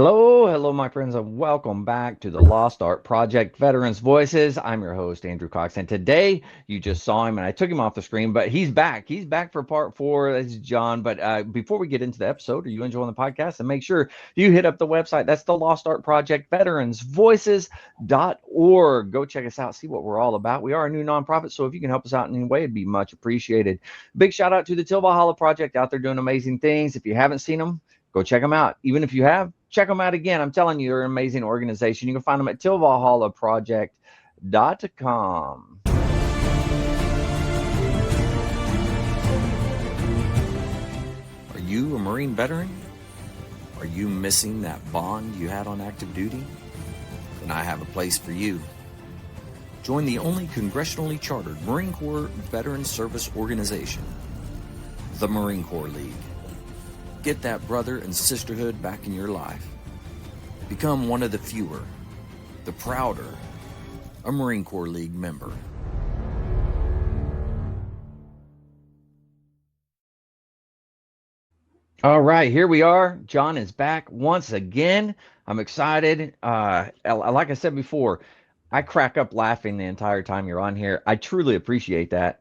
Hello, my friends, and welcome back to the Lost Art Project Veterans Voices. I'm your host, Andrew Cox, and today you just saw him, and I took him off the screen, but he's back. He's back for part four. That's John. But before we get into the episode, are you enjoying the podcast? And make sure you hit up the website. That's the Lost Art Project Veterans Voices.org. Go check us out, see what we're all about. We are a new nonprofit, so if you can help us out in any way, it'd be much appreciated. Big shout out to the Till Valhalla Project out there doing amazing things. If you haven't seen them, go check them out. Even if you have, check them out again. I'm telling you, they're an amazing organization. You can find them at tillvalhallaproject.com. Are you a Marine veteran? Are you missing that bond you had on active duty? Then I have a place for you. Join the only congressionally chartered Marine Corps Veteran Service Organization, the Marine Corps League. Get that brother and sisterhood back in your life. Become one of the fewer, the prouder, a Marine Corps League member. All right, here we are. John is back once again. I'm excited. Like I said before, I crack up laughing the entire time you're on here. I truly appreciate that.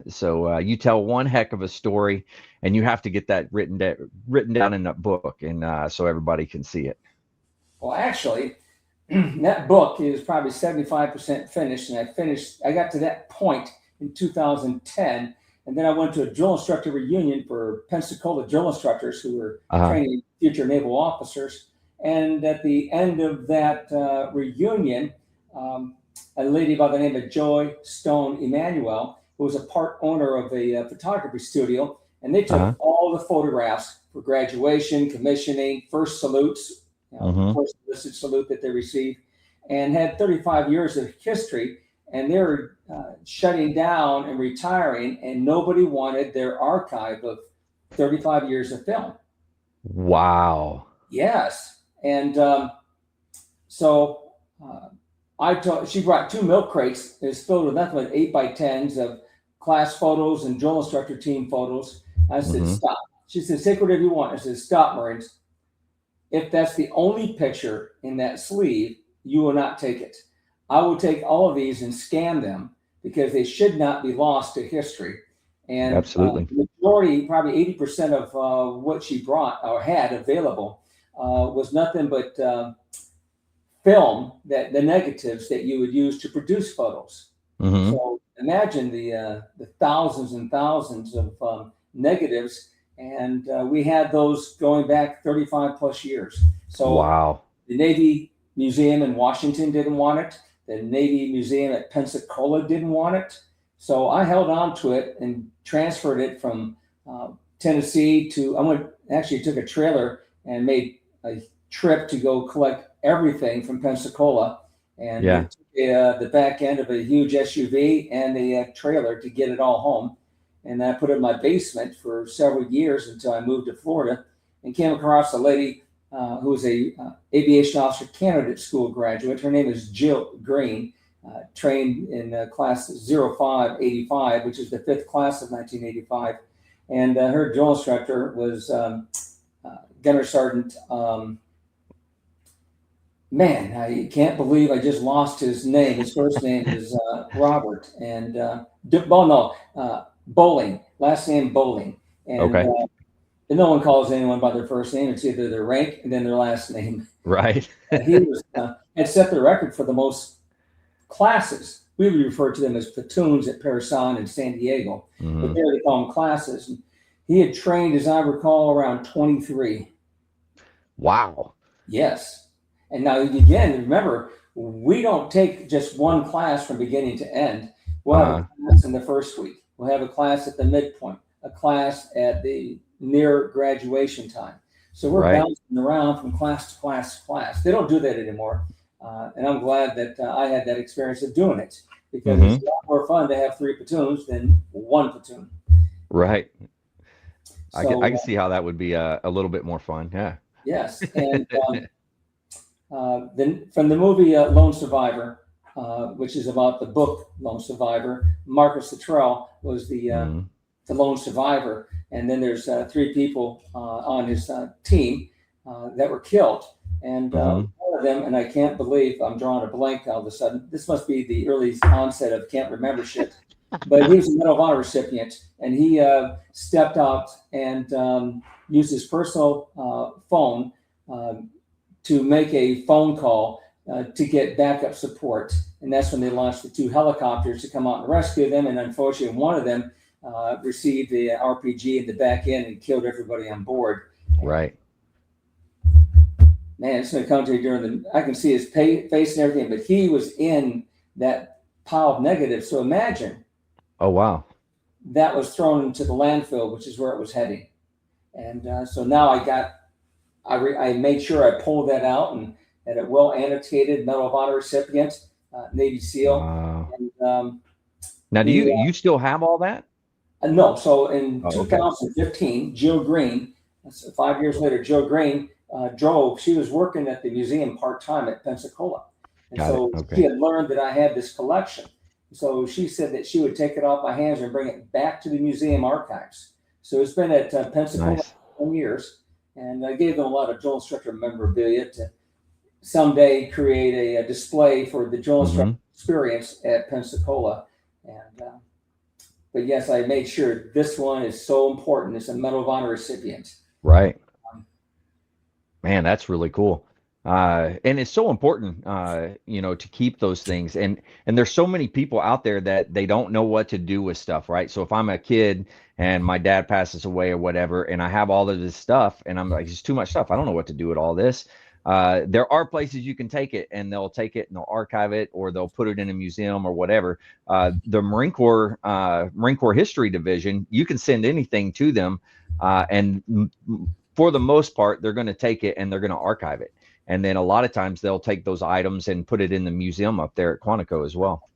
So you tell one heck of a story, and you have to get that written down in a book, and so everybody can see it. Well, actually, that book is probably 75% finished, and I got to that point in 2010, and then I went to a drill instructor reunion for Pensacola drill instructors who were training future naval officers. And at the end of that reunion, a lady by the name of Joy Stone Emanuel, who was a part owner of a photography studio, and they took all the photographs for graduation, commissioning, first salutes, first enlisted salute that they received, and had 35 years of history. And they were shutting down and retiring, and nobody wanted their archive of 35 years of film. Wow. Yes. And so she brought 2 milk crates. It was filled with nothing but 8x10s of class photos and drill instructor team photos. I said, stop. She said, take whatever you want. I said, stop, Marines. If that's the only picture in that sleeve, you will not take it. I will take all of these and scan them because they should not be lost to history. And absolutely, the majority, probably 80% of what she brought or had available was nothing but film, that the negatives that you would use to produce photos. So imagine the thousands and thousands of negatives, and we had those going back 35 plus years. So wow. The Navy Museum in Washington didn't want it. The Navy Museum at Pensacola didn't want it. So I held on to it and transferred it from Tennessee to, actually took a trailer and made a trip to go collect everything from Pensacola, and took the back end of a huge SUV and a trailer to get it all home. And I put it in my basement for several years until I moved to Florida and came across a lady who was a aviation officer candidate school graduate. Her name is Jill Green, trained in class 0585, which is the 5th class of 1985. And her drill instructor was Gunner Sergeant. Man, I can't believe I just lost his name. His first name is Robert, and Bowling, last name Bowling. And, and no one calls anyone by their first name. It's either their rank and then their last name. Right. He was had set the record for the most classes. We would refer to them as platoons at Parasan and San Diego, but there they call them classes. And he had trained, as I recall, around 23. Wow. Yes. And now, again, remember, we don't take just one class from beginning to end. We'll have a class in the first week. We'll have a class at the midpoint, a class at the near graduation time. So we're bouncing around from class to class to class. They don't do that anymore. And I'm glad that I had that experience of doing it, because it's a lot more fun to have 3 platoons than 1 platoon. Right. So, I can see how that would be a little bit more fun. Yeah. Yes. And then from the movie Lone Survivor, which is about the book Lone Survivor, Marcus Luttrell was the lone survivor. And then there's 3 people on his team that were killed. And Mm-hmm. one of them, and I can't believe I'm drawing a blank all of a sudden. This must be the early onset of can't remember shit. But he was a Medal of Honor recipient, and he stepped out and used his personal phone to make a phone call to get backup support. And that's when they launched the 2 helicopters to come out and rescue them. And unfortunately, one of them received the RPG in the back end and killed everybody on board. Right. Man, it's going to come to you I can see his face and everything, but he was in that pile of negatives. So imagine. Oh, wow. That was thrown into the landfill, which is where it was heading. And so now I made sure I pulled that out and had a well annotated Medal of Honor recipient, Navy SEAL. Wow. And Now, do you still have all that? no. So in Oh, okay. 2015, Jill Green, 5 years later, Jill Green drove. She was working at the museum part-time at Pensacola. And Got so it. Okay. she had learned that I had this collection. So she said that she would take it off my hands and bring it back to the museum archives. So it's been at Pensacola Nice. for 10 years. And I gave them a lot of drill instructor memorabilia to someday create a display for the drill instructor experience at Pensacola. And but yes, I made sure this one is so important. It's a Medal of Honor recipient. Right. Man, that's really cool. And it's so important, to keep those things. And there's so many people out there that they don't know what to do with stuff, right? So if I'm a kid and my dad passes away or whatever, and I have all of this stuff, and I'm like, it's too much stuff. I don't know what to do with all this. There are places you can take it, and they'll take it and they'll archive it, or they'll put it in a museum or whatever. The Marine Corps History Division, you can send anything to them, and for the most part, they're going to take it and they're going to archive it. And then a lot of times they'll take those items and put it in the museum up there at Quantico as well.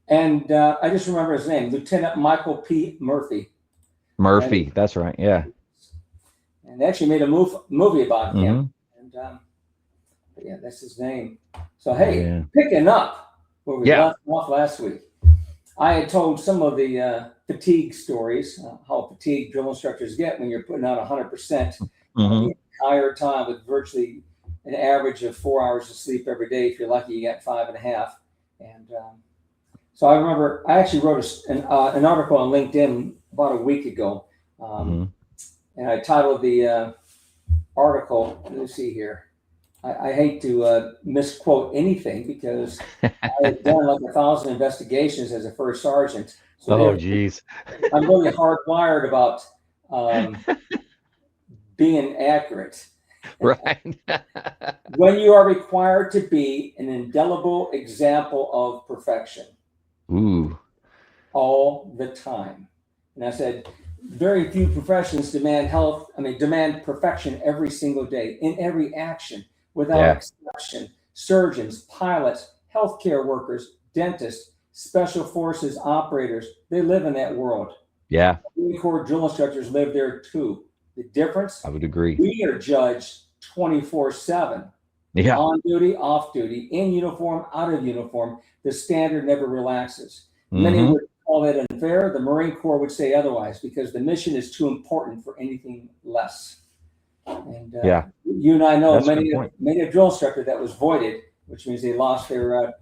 And I just remember his name, Lieutenant Michael P. Murphy. Murphy, that's right. Yeah. And they actually made a movie about him. And yeah, that's his name. So, hey, picking up where we left off last week, I had told some of the fatigue stories, how fatigued drill instructors get when you're putting out 100% the entire time with virtually an average of 4 hours of sleep every day. If you're lucky, you get 5.5. And so I remember I actually wrote an article on LinkedIn about a week ago. And I titled the article, let me see here. I hate to misquote anything because I had done like 1,000 investigations as a first sergeant. So geez. I'm really hardwired about being accurate. Right. When you are required to be an indelible example of perfection. Ooh. All the time. And I said, very few professions demand perfection every single day in every action without exception. Surgeons, pilots, healthcare workers, dentists, special forces operators, they live in that world. Yeah. Marine Corps drill instructors live there too. The difference? I would agree. We are judged 24/7. Yeah. On duty, off duty, in uniform, out of uniform. The standard never relaxes. Many would call that unfair. The Marine Corps would say otherwise because the mission is too important for anything less. And you and I know many a drill instructor that was voided, which means they lost their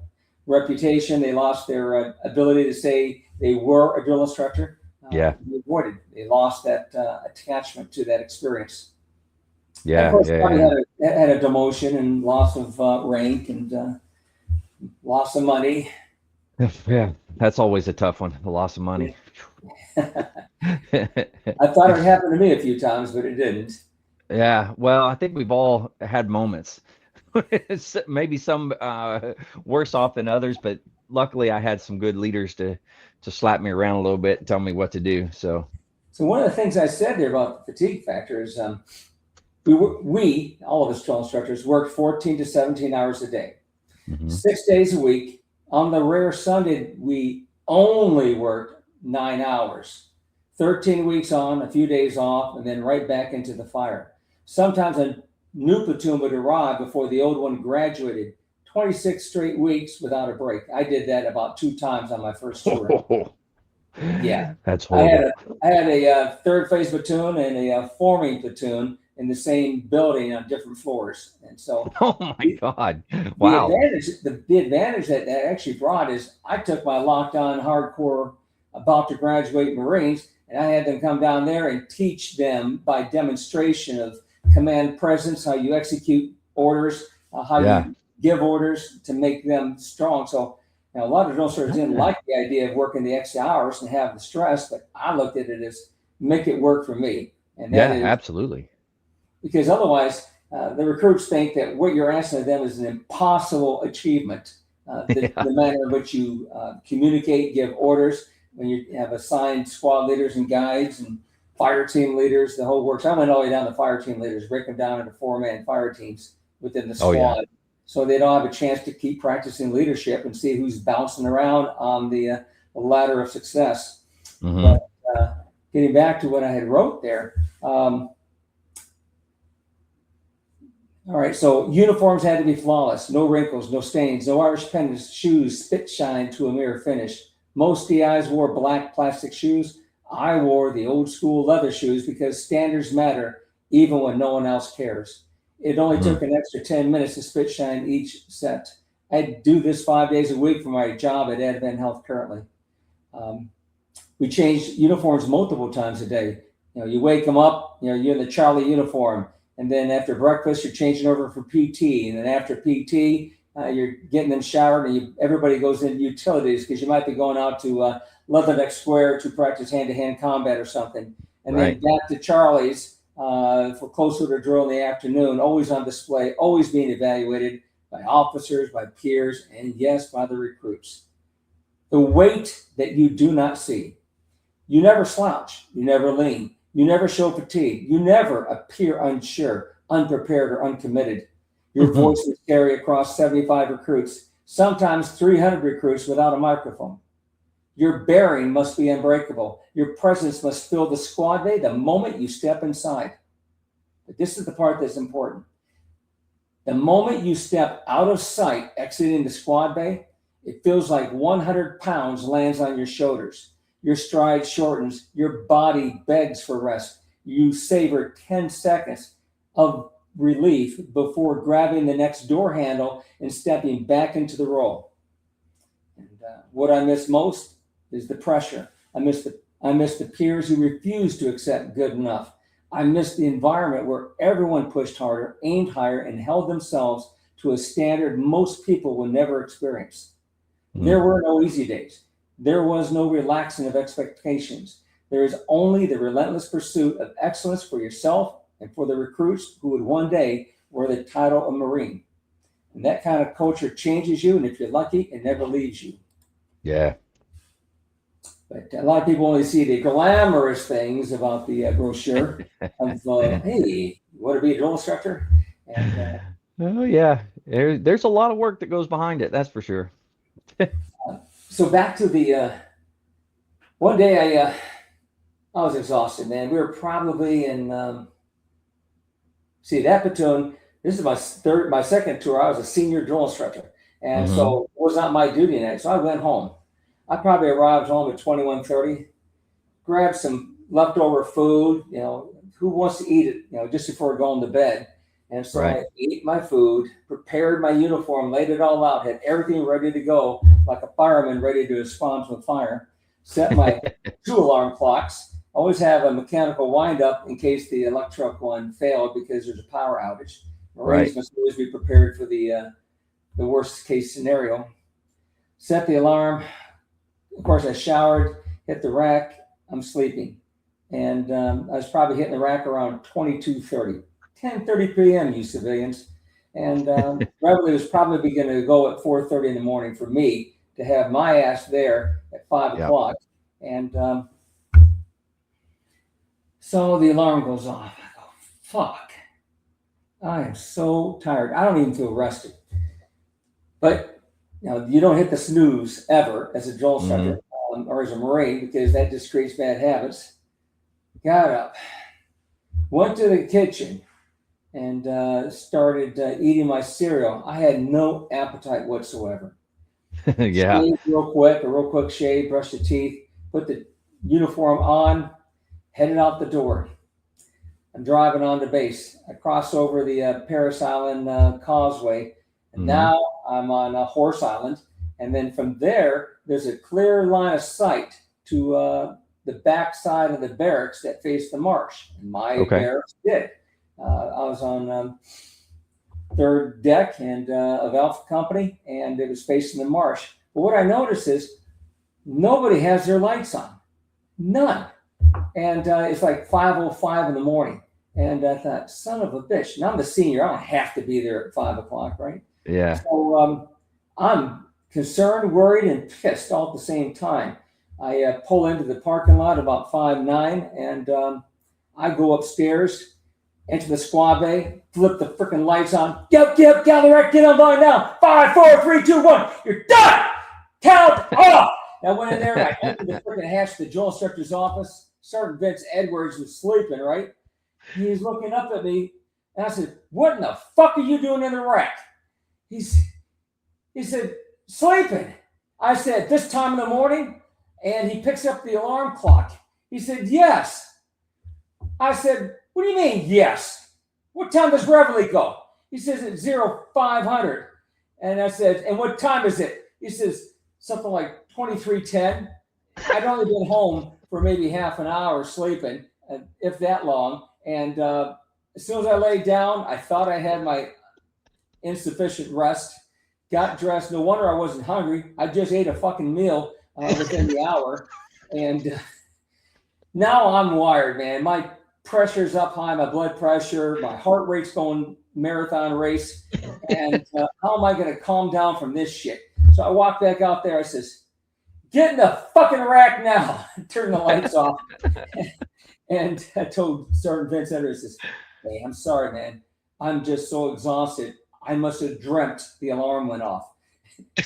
reputation, they lost their ability to say they were a drill instructor. They voided. They lost that attachment to that experience. Yeah, of course, had a demotion and loss of rank and loss of money. Yeah, that's always a tough one, the loss of money. I thought it happened to me a few times, but it didn't. Yeah, well, I think we've all had moments. Maybe some worse off than others, but luckily I had some good leaders to slap me around a little bit and tell me what to do. So one of the things I said there about the fatigue factor is we all of us drill instructors worked 14 to 17 hours a day, 6 days a week. On the rare Sunday, we only worked 9 hours, 13 weeks on, a few days off, and then right back into the fire. Sometimes a new platoon would arrive before the old one graduated, 26 straight weeks without a break. I did that about 2 times on my first tour. Yeah. That's horrible. I had a third phase platoon and a forming platoon in the same building on different floors. And so Oh my God. the Wow. advantage that actually brought is I took my locked on hardcore about to graduate Marines, and I had them come down there and teach them by demonstration of command presence, how you execute orders, how Yeah. you give orders to make them strong. So a lot of drill instructors didn't like the idea of working the extra hours and have the stress, but I looked at it as make it work for me. And that Yeah, is absolutely. because otherwise the recruits think that what you're asking of them is an impossible achievement. The Yeah. manner in which you communicate, give orders, when you have assigned squad leaders and guides and fire team leaders, the whole works. I went all the way down to fire team leaders, break them down into 4-man fire teams within the Oh yeah. squad. So they don't have a chance to keep practicing leadership and see who's bouncing around on the ladder of success. Hmm. But getting back to what I had wrote there, all right, so uniforms had to be flawless, no wrinkles, no stains, no Irish pendants, shoes spit shine to a mirror finish. Most DIs wore black plastic shoes. I wore the old school leather shoes because standards matter even when no one else cares. It only took an extra 10 minutes to spit shine each set. I do this 5 days a week for my job at Advent Health currently. We changed uniforms multiple times a day. You wake them up, you're in the Charlie uniform. And then after breakfast, you're changing over for PT. And then after PT, you're getting them showered, and everybody goes into utilities because you might be going out to Leatherneck Square to practice hand-to-hand combat or something. And then back to Charlie's for closer to drill in the afternoon, always on display, always being evaluated by officers, by peers, and yes, by the recruits. The weight that you do not see. You never slouch. You never lean. You never show fatigue. You never appear unsure, unprepared, or uncommitted. Your voice would carry across 75 recruits, sometimes 300 recruits without a microphone. Your bearing must be unbreakable. Your presence must fill the squad day the moment you step inside. But this is the part that's important. The moment you step out of sight, exiting the squad bay, it feels like 100 pounds lands on your shoulders. Your stride shortens. Your body begs for rest. You savor 10 seconds of relief before grabbing the next door handle and stepping back into the role. And what I miss most is the pressure. I miss the peers who refuse to accept good enough. I miss the environment where everyone pushed harder, aimed higher, and held themselves to a standard most people will never experience. There were no easy days. There was no relaxing of expectations. There is only the relentless pursuit of excellence for yourself and for the recruits who would one day wear the title of Marine. And that kind of culture changes you, and if you're lucky, it never leaves you. Yeah. But a lot of people only see the glamorous things about the brochure of, hey, you want to be a drill instructor? And Oh yeah. There's a lot of work that goes behind it. That's for sure. so back to the one day I was exhausted, man. We were probably in that platoon. This is my second tour. I was a senior drill instructor, and so it was not my duty night. So I went home. I probably arrived home at 21:30, grabbed some leftover food. Who wants to eat it? Just before going to bed. And so I ate my food, prepared my uniform, laid it all out, had everything ready to go, like a fireman ready to respond to a fire. Set my 2 alarm clocks. Always have a mechanical wind-up in case the electric one failed because there's a power outage. Marines must always be prepared for the worst-case scenario. Set the alarm. Of course, I showered, hit the rack. I'm sleeping. And I was probably hitting the rack around 22:30. 10:30 p.m., you civilians. And Reveille was probably going to go at 4:30 in the morning for me to have my ass there at 5 o'clock. And so the alarm goes off. I go, fuck. I am so tired. I don't even feel rested. But you don't hit the snooze ever as a drill instructor or as a Marine because that just creates bad habits. Got up, went to the kitchen, and started eating my cereal. I had no appetite whatsoever. Yeah. Shaved a real quick shave, brushed the teeth, put the uniform on, headed out the door. I'm driving on to base. I cross over the Paris Island Causeway, and Mhm. now I'm on Horse Island. And then from there, there's a clear line of sight to the back side of the barracks that face the marsh. And my Okay. barracks did. I was on third deck and of Alpha Company, and it was facing the marsh. But what I noticed is nobody has their lights on, none. And it's like 5:05 in the morning. And I thought, son of a bitch. And I'm the senior. I don't have to be there at 5 o'clock, right? Yeah. So I'm concerned, worried, and pissed all at the same time. I pull into the parking lot about 5:09, and I go upstairs, enter the squad bay, flip the freaking lights on. Get online now. 5, 4, 3, 2, 1. You're done. Count off. I went in there and I entered the freaking hatch to the drill instructor's office. Sergeant Vince Edwards was sleeping, right? He was looking up at me, and I said, "What in the fuck are you doing in the rack?" He said, "Sleeping." I said, "This time in the morning?" And he picks up the alarm clock. He said, "Yes." I said, "What do you mean, yes? What time does Reveille go?" He says, "At 0500. And I said, "And what time is it?" He says, "Something like 23:10. I'd only been home for maybe half an hour sleeping, if that long. And as soon as I laid down, I thought I had my insufficient rest, got dressed. No wonder I wasn't hungry. I just ate a fucking meal within the hour. And now I'm wired, man. My pressure's up high, my blood pressure, my heart rate's going marathon race. And how am I going to calm down from this shit?" So I walked back out there. I says, "Get in the fucking rack now." Turn the lights off. And I told Sergeant Vince Edwards, "Hey, I'm sorry, man. I'm just so exhausted. I must have dreamt the alarm went off."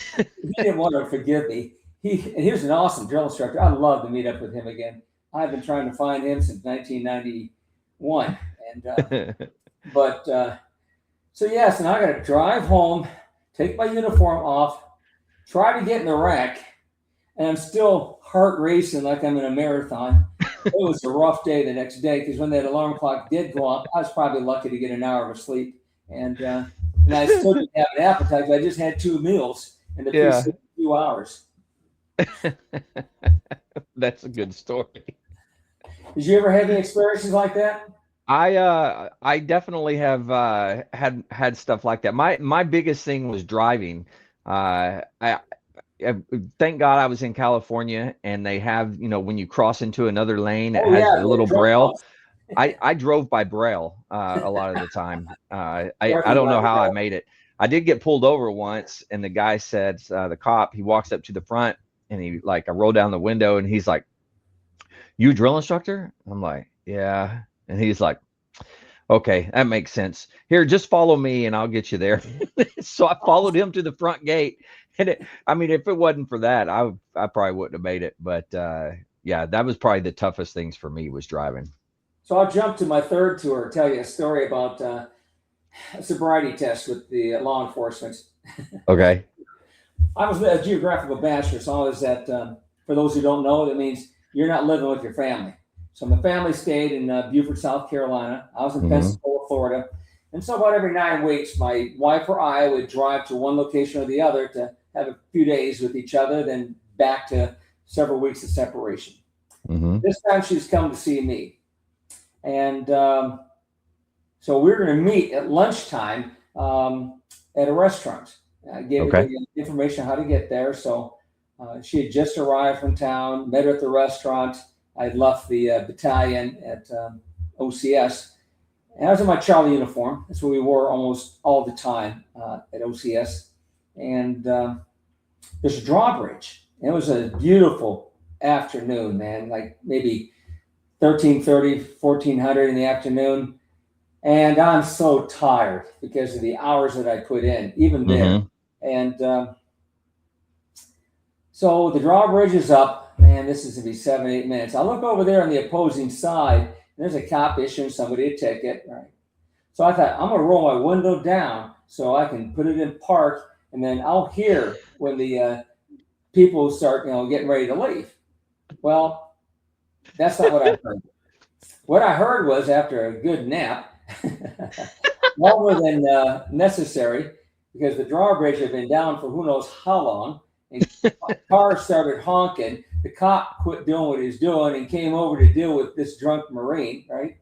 He didn't want to forgive me. And he was an awesome drill instructor. I'd love to meet up with him again. I've been trying to find him since 1991. And so yes, and I got to drive home, take my uniform off, try to get in the rack, and I'm still heart racing like I'm in a marathon. It was a rough day the next day because when that alarm clock did go off, I was probably lucky to get an hour of sleep. And I still didn't have an appetite. I just had 2 meals in the preceding few hours. That's a good story. Did you ever have any experiences like that? I definitely have had stuff like that. My biggest thing was driving. I thank God I was in California, and they have, when you cross into another lane, it has a little braille. I drove by braille a lot of the time. I don't know how I made it. I did get pulled over once, and the guy said, the cop, he walks up to the front, and I roll down the window, and he's like, "You a drill instructor?" I'm like, "Yeah." And he's like, "Okay, that makes sense. Here, just follow me and I'll get you there." So I followed him to the front gate. And if it wasn't for that, I probably wouldn't have made it. But yeah, that was probably the toughest things for me was driving. So I'll jump to my third tour, tell you a story about a sobriety test with the law enforcement. Okay. I was a geographical bachelor, so I was at, for those who don't know, that means you're not living with your family. So my family stayed in Beaufort, South Carolina. I was in Pensacola, Florida. And so about every 9 weeks, my wife or I would drive to one location or the other to have a few days with each other, then back to several weeks of separation. This time she was coming to see me. And so we were going to meet at lunchtime at a restaurant. I gave her the information on how to get there. So she had just arrived from town, met her at the restaurant. I had left the battalion at OCS. And I was in my Charlie uniform. That's what we wore almost all the time at OCS. And there's a drawbridge. And it was a beautiful afternoon, man, like maybe 13:30, 1400 in the afternoon. And I'm so tired because of the hours that I put in, even there. And so the drawbridge is up. Man, this is going to be 7-8 minutes. I look over there on the opposing side, and there's a cop issuing somebody a ticket. Right. So I thought, I'm going to roll my window down so I can put it in park, and then I'll hear when the people start, getting ready to leave. Well, that's not what I heard. What I heard was after a good nap, longer than necessary, because the drawbridge had been down for who knows how long, and cars started honking. The cop quit doing what he was doing and came over to deal with this drunk Marine, right?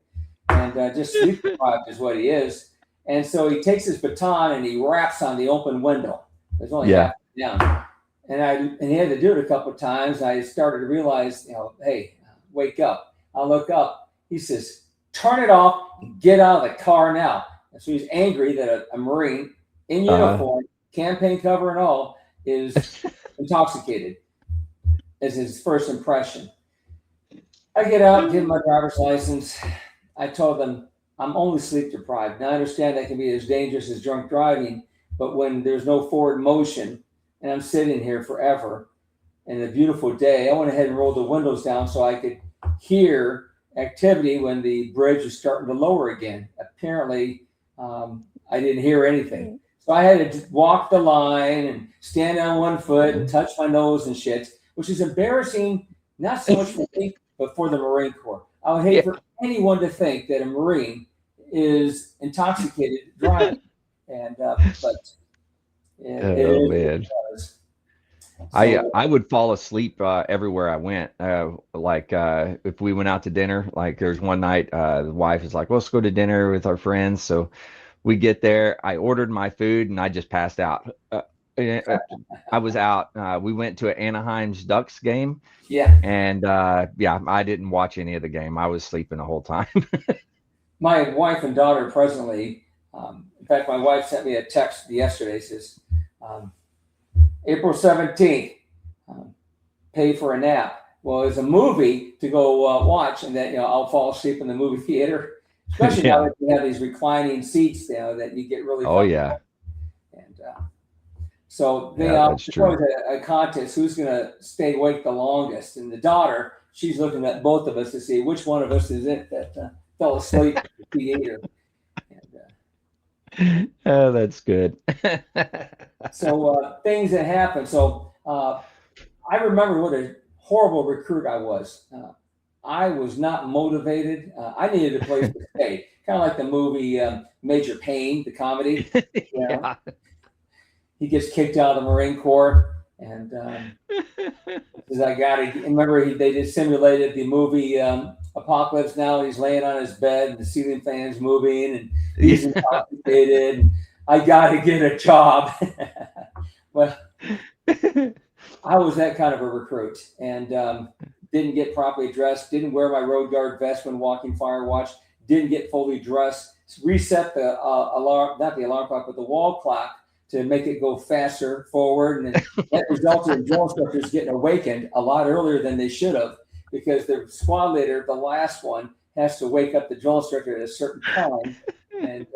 And just sleep deprived is what he is. And so he takes his baton and he raps on the open window. There's only half down. And he had to do it a couple of times. I started to realize, hey, wake up. I look up. He says, turn it off and get out of the car now. And so he's angry that a Marine in uniform, campaign cover and all, is intoxicated. Is his first impression. I get out, give him my driver's license. I told them I'm only sleep deprived. Now I understand that can be as dangerous as drunk driving, but when there's no forward motion and I'm sitting here forever and a beautiful day, I went ahead and rolled the windows down so I could hear activity when the bridge is starting to lower again. Apparently, I didn't hear anything. So I had to walk the line and stand on one foot and touch my nose and shit, which is embarrassing, not so much for me, but for the Marine Corps. I would hate for anyone to think that a Marine is intoxicated driving. And but man. I would fall asleep everywhere I went. If we went out to dinner, like there's one night the wife is like, well, let's go to dinner with our friends. So we get there. I ordered my food and I just passed out. I was out. We went to an Anaheim's Ducks game. Yeah. And I didn't watch any of the game. I was sleeping the whole time. My wife and daughter presently, in fact, my wife sent me a text yesterday, says, April 17th, pay for a nap. Well, it's a movie to go watch, and that I'll fall asleep in the movie theater, especially now that you have these reclining seats that you get really. Oh yeah. And so they always a contest who's going to stay awake the longest, and the daughter, she's looking at both of us to see which one of us is it that fell asleep at the theater. Oh, that's good. So things that happen. So I remember what a horrible recruit I was. I was not motivated. I needed a place to stay, kind of like the movie Major Payne, the comedy. Yeah. He gets kicked out of the Marine Corps, and says, "I got to." Remember, they just simulated the movie Apocalypse Now. He's laying on his bed, and the ceiling fan's moving, and he's intoxicated. And I got to get a job. Well, I was that kind of a recruit, and didn't get properly dressed. Didn't wear my road guard vest when walking fire watch. Didn't get fully dressed. Reset the alarm, not the alarm clock, but the wall clock, to make it go faster forward. And that resulted in drill instructors getting awakened a lot earlier than they should have, because the squad leader, the last one, has to wake up the drill instructor at a certain time. And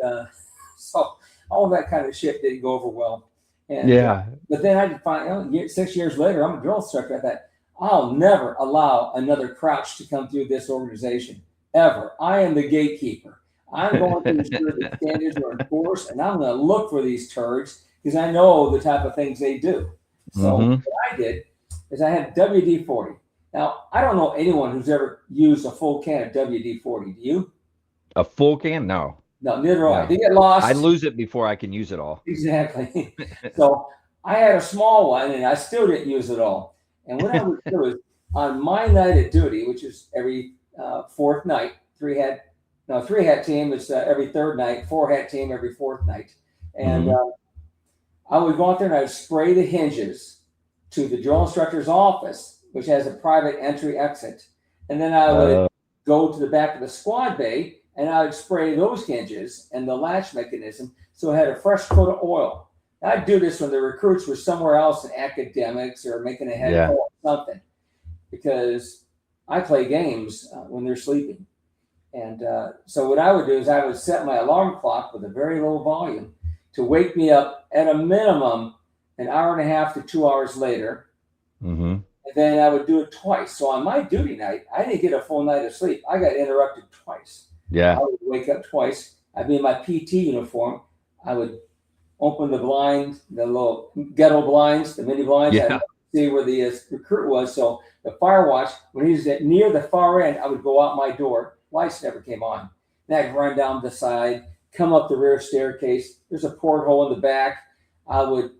so all that kind of shit didn't go over well. And, but then I find 6 years later, I'm a drill instructor. I thought, I'll never allow another crouch to come through this organization, ever. I am the gatekeeper. I'm going to ensure the standards are enforced, and I'm going to look for these turds because I know the type of things they do. So what I did is I had WD-40. Now, I don't know anyone who's ever used a full can of WD-40. Do you? A full can? No. No, neither do I. They get lost. I lose it before I can use it all. Exactly. So I had a small one, and I still didn't use it all. And what I would do is, on my night at duty, which is every fourth night, three hat team is every third night, 4-hat team every fourth night. And I would go out there and I would spray the hinges to the drill instructor's office, which has a private entry exit. And then I would go to the back of the squad bay and I would spray those hinges and the latch mechanism so it had a fresh coat of oil. I'd do this when the recruits were somewhere else in academics or making a head call or something, because I play games when they're sleeping. And so what I would do is I would set my alarm clock with a very low volume to wake me up at a minimum an hour and a half to 2 hours later. And then I would do it twice. So on my duty night, I didn't get a full night of sleep. I got interrupted twice. I would wake up twice. I'd be in my PT uniform. I would open the blinds, the little ghetto blinds, the mini blinds. I'd see where the recruit was. So the fire watch, when he was near the far end, I would go out my door, lights never came on. And I'd run down the side, come up the rear staircase. There's a porthole in the back. I would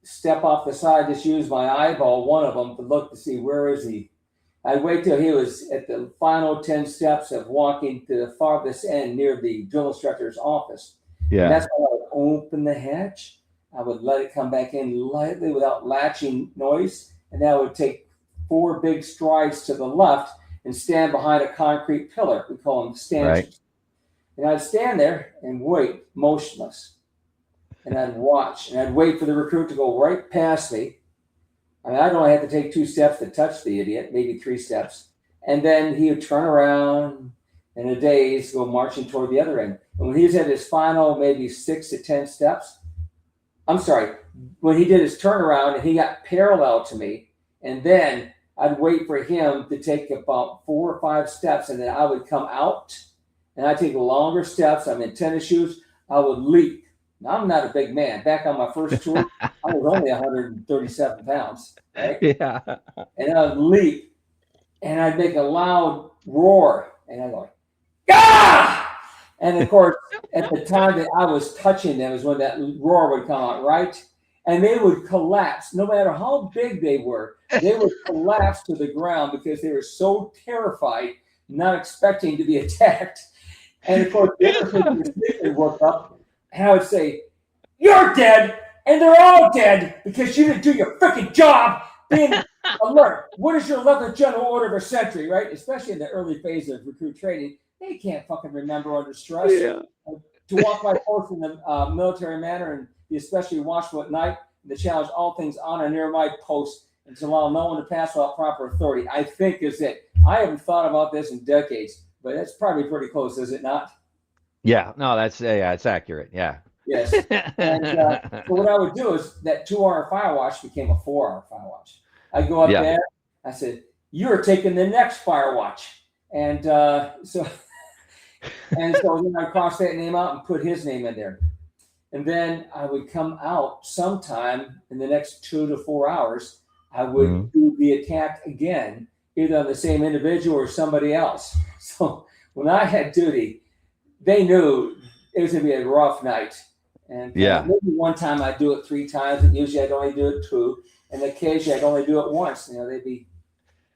step off the side, just use my eyeball, one of them, to look to see where is he. I'd wait till he was at the final 10 steps of walking to the farthest end near the drill instructor's office. Yeah. And that's when I would open the hatch. I would let it come back in lightly without latching noise. And then I would take 4 big strides to the left and stand behind a concrete pillar. We call them stanchions. Right. And I'd stand there and wait, motionless. And I'd watch, and I'd wait for the recruit to go right past me. I mean, I'd only have to take 2 steps to touch the idiot, maybe 3 steps. And then he would turn around in a daze, go marching toward the other end. And when he was at his final maybe 6 to 10 steps, when he did his turnaround and he got parallel to me, and then I'd wait for him to take about 4 or 5 steps, and then I would come out, and I'd take longer steps. I'm in tennis shoes. I would leap. Now, I'm not a big man. Back on my first tour, I was only 137 pounds, right? Yeah. And I'd leap, and I'd make a loud roar, and I'd go, ah! And of course, at the time that I was touching them is when that roar would come out, right? And they would collapse. No matter how big they were, they would collapse to the ground because they were so terrified, not expecting to be attacked. And of course, the other thing would work up. And I would say, you're dead, and they're all dead because you didn't do your freaking job being alert. What is your 11th general order of a century, right? Especially in the early phase of recruit training. They can't fucking remember under stress. Yeah. To walk by post in the military manner and be especially watchful at night, and to challenge all things on or near my post and to allow no one to pass without proper authority, I think is it. I haven't thought about this in decades, but that's probably pretty close, is it not? Yeah. No, that's it's accurate. Yeah. Yes. And so what I would do is that 2-hour fire watch became a 4-hour fire watch. I'd go up there. I said, you're taking the next fire watch. And so then I'd cross that name out and put his name in there. And then I would come out sometime in the next 2 to 4 hours. I would do the attack again, either on the same individual or somebody else. So when I had duty, they knew it was going to be a rough night. And maybe one time I'd do it 3 times, and usually I'd only do it 2. And occasionally I'd only do it once. You know, they'd be,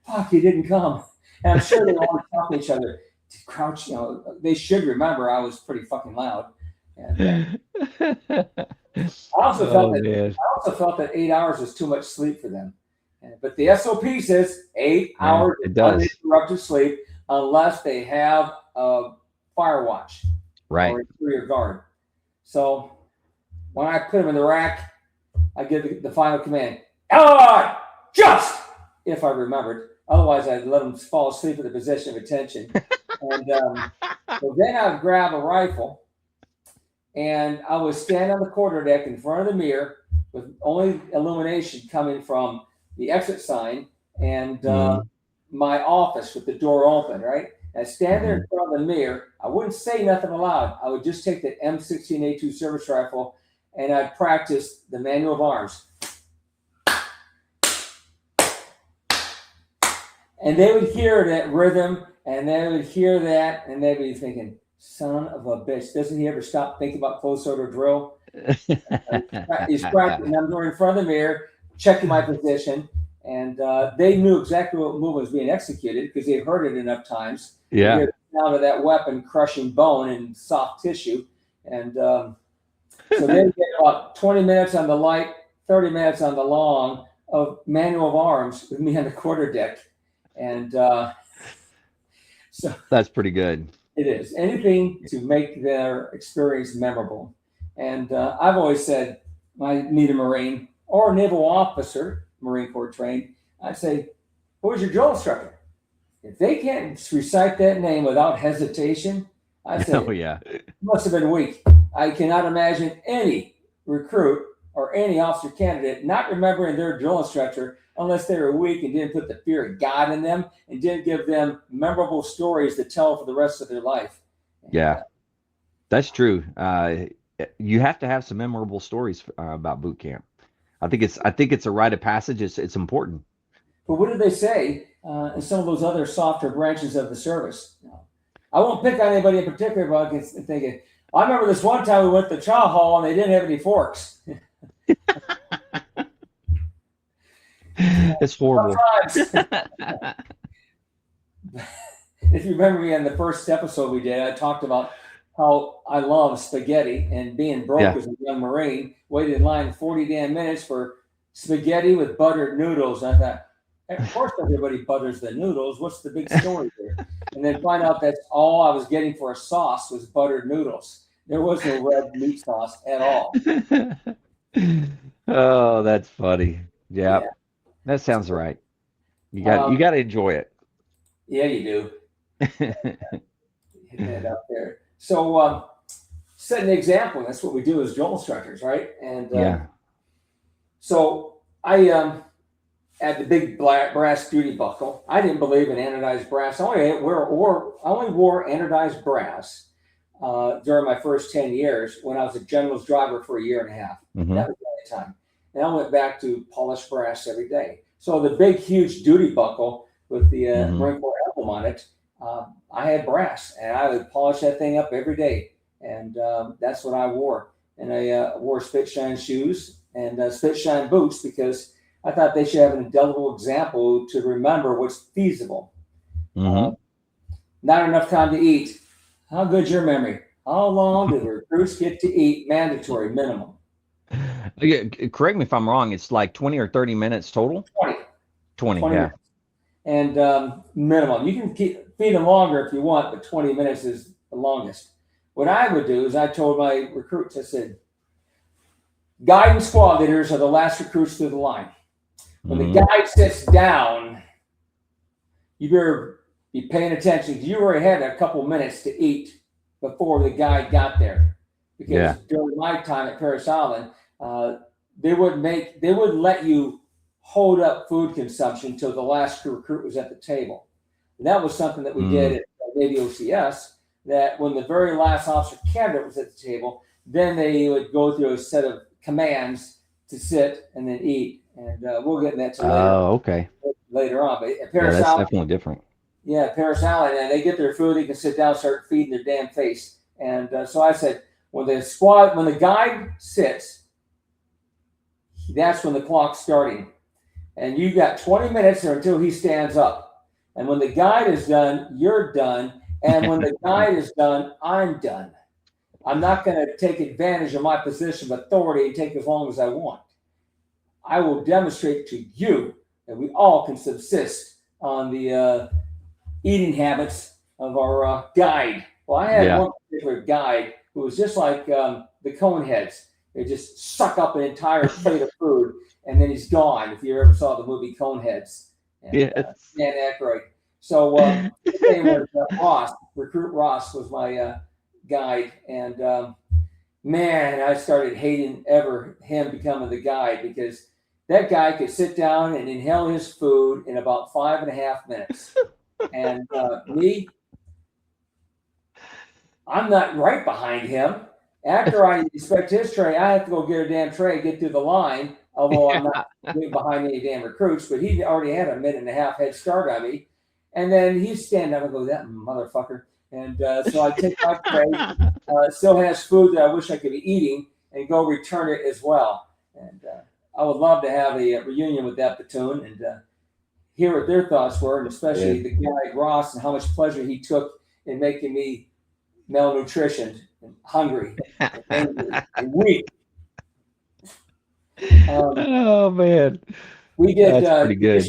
fuck, you didn't come. And I'm sure they all talk to each other to crouch. You know, they should remember I was pretty fucking loud. And I also felt that 8 hours was too much sleep for them. But the SOP says 8 hours of uninterrupted sleep unless they have a fire watch or a rear guard. So when I put them in the rack, I give the final command, just, if I remembered. Otherwise, I'd let them fall asleep in the position of attention. And so then I'd grab a rifle, and I would stand on the quarterdeck in front of the mirror with only illumination coming from the exit sign and my office with the door open, right? And I'd stand there in front of the mirror. I wouldn't say nothing aloud. I would just take the M16A2 service rifle, and I'd practice the manual of arms. And they would hear that rhythm, and they would hear that, and they'd be thinking, son of a bitch, doesn't he ever stop thinking about close order drill? He's practicing. I'm going in front of the mirror, checking my position, and they knew exactly what move was being executed because they heard it enough times. Yeah. You hear the sound of that weapon crushing bone and soft tissue. And so they get about 20 minutes on the light, 30 minutes on the long of manual of arms with me on the quarterdeck. And so that's pretty good. It is. Anything to make their experience memorable. And I've always said, when I meet a Marine or a naval officer, Marine Corps trained, I'd say, who was your drill instructor? If they can't recite that name without hesitation, I'd say, you must have been weak. I cannot imagine any recruit or any officer candidate not remembering their drill instructor unless they were weak and didn't put the fear of God in them and didn't give them memorable stories to tell for the rest of their life. Yeah, that's true. You have to have some memorable stories about boot camp. I think it's a rite of passage. It's important. But what do they say in some of those other softer branches of the service? I won't pick on anybody in particular, but I'm thinking, I remember this one time we went to chow hall and they didn't have any forks. It's horrible. If you remember me in the first episode we did, I talked about how I love spaghetti and being broke as a young Marine, waited in line 40 damn minutes for spaghetti with buttered noodles. And I thought, of course everybody butters the noodles. What's the big story here? And then find out that's all I was getting for a sauce was buttered noodles. There was no red meat sauce at all. Oh, that's funny. Yeah, Yeah. that sounds right. You got to enjoy it. Yeah, you do. Hit that up there. So setting the example, that's what we do as drill instructors, right? And so I had the big brass duty buckle. I didn't believe in anodized brass. I only wore anodized brass during my first 10 years when I was a general's driver for a year and a half. Mm-hmm. That was the only time. And I went back to polished brass every day. So the big, huge duty buckle with the Marine Corps emblem on it, I had brass, and I would polish that thing up every day. And that's what I wore. And I wore spit shine shoes and spit shine boots because I thought they should have an indelible example to remember what's feasible. Mm-hmm. Not enough time to eat. How good's your memory? How long do the recruits get to eat? Mandatory minimum. Yeah, correct me if I'm wrong. It's like 20 or 30 minutes total. 20, yeah. Minutes. And minimum. You can feed them longer if you want, but 20 minutes is the longest. What I would do is I told my recruits, I said, guide and squad leaders are the last recruits through the line. When the guide sits down, you better be paying attention because you already had a couple minutes to eat before the guide got there. Because during my time at Paris Island, they wouldn't let you hold up food consumption until the last recruit was at the table. And that was something that we did at Navy OCS, that when the very last officer candidate was at the table, then they would go through a set of commands to sit and then eat. And we'll get into that later. Oh, okay. Later on. But at Paris that's Island, definitely different. Yeah, Paris Island, and they get their food, they can sit down, start feeding their damn face. And so I said, when the guide sits, that's when the clock's starting. And you got 20 minutes there until he stands up. And when the guide is done, you're done. And when the guide is done, I'm done. I'm not going to take advantage of my position of authority and take as long as I want. I will demonstrate to you that we all can subsist on the eating habits of our guide. Well, I had one particular guide who was just like the cone heads. They just suck up an entire plate of food, and then he's gone. If you ever saw the movie Coneheads, Dan Aykroyd. So his name was Ross. Recruit Ross was my guide, and man, I started hating him becoming the guide because that guy could sit down and inhale his food in about 5.5 minutes, and me, I'm not right behind him. After I inspect his tray, I have to go get a damn tray, get through the line, although I'm not behind any damn recruits, but he already had a 1.5-minute head start on me. And then he's standing up and go, that motherfucker. And so I take my tray, still has food that I wish I could be eating, and go return it as well. And I would love to have a reunion with that platoon and hear what their thoughts were, and especially the guy Ross and how much pleasure he took in making me malnutritioned and hungry and angry and weak. Oh man, we did. That's pretty good.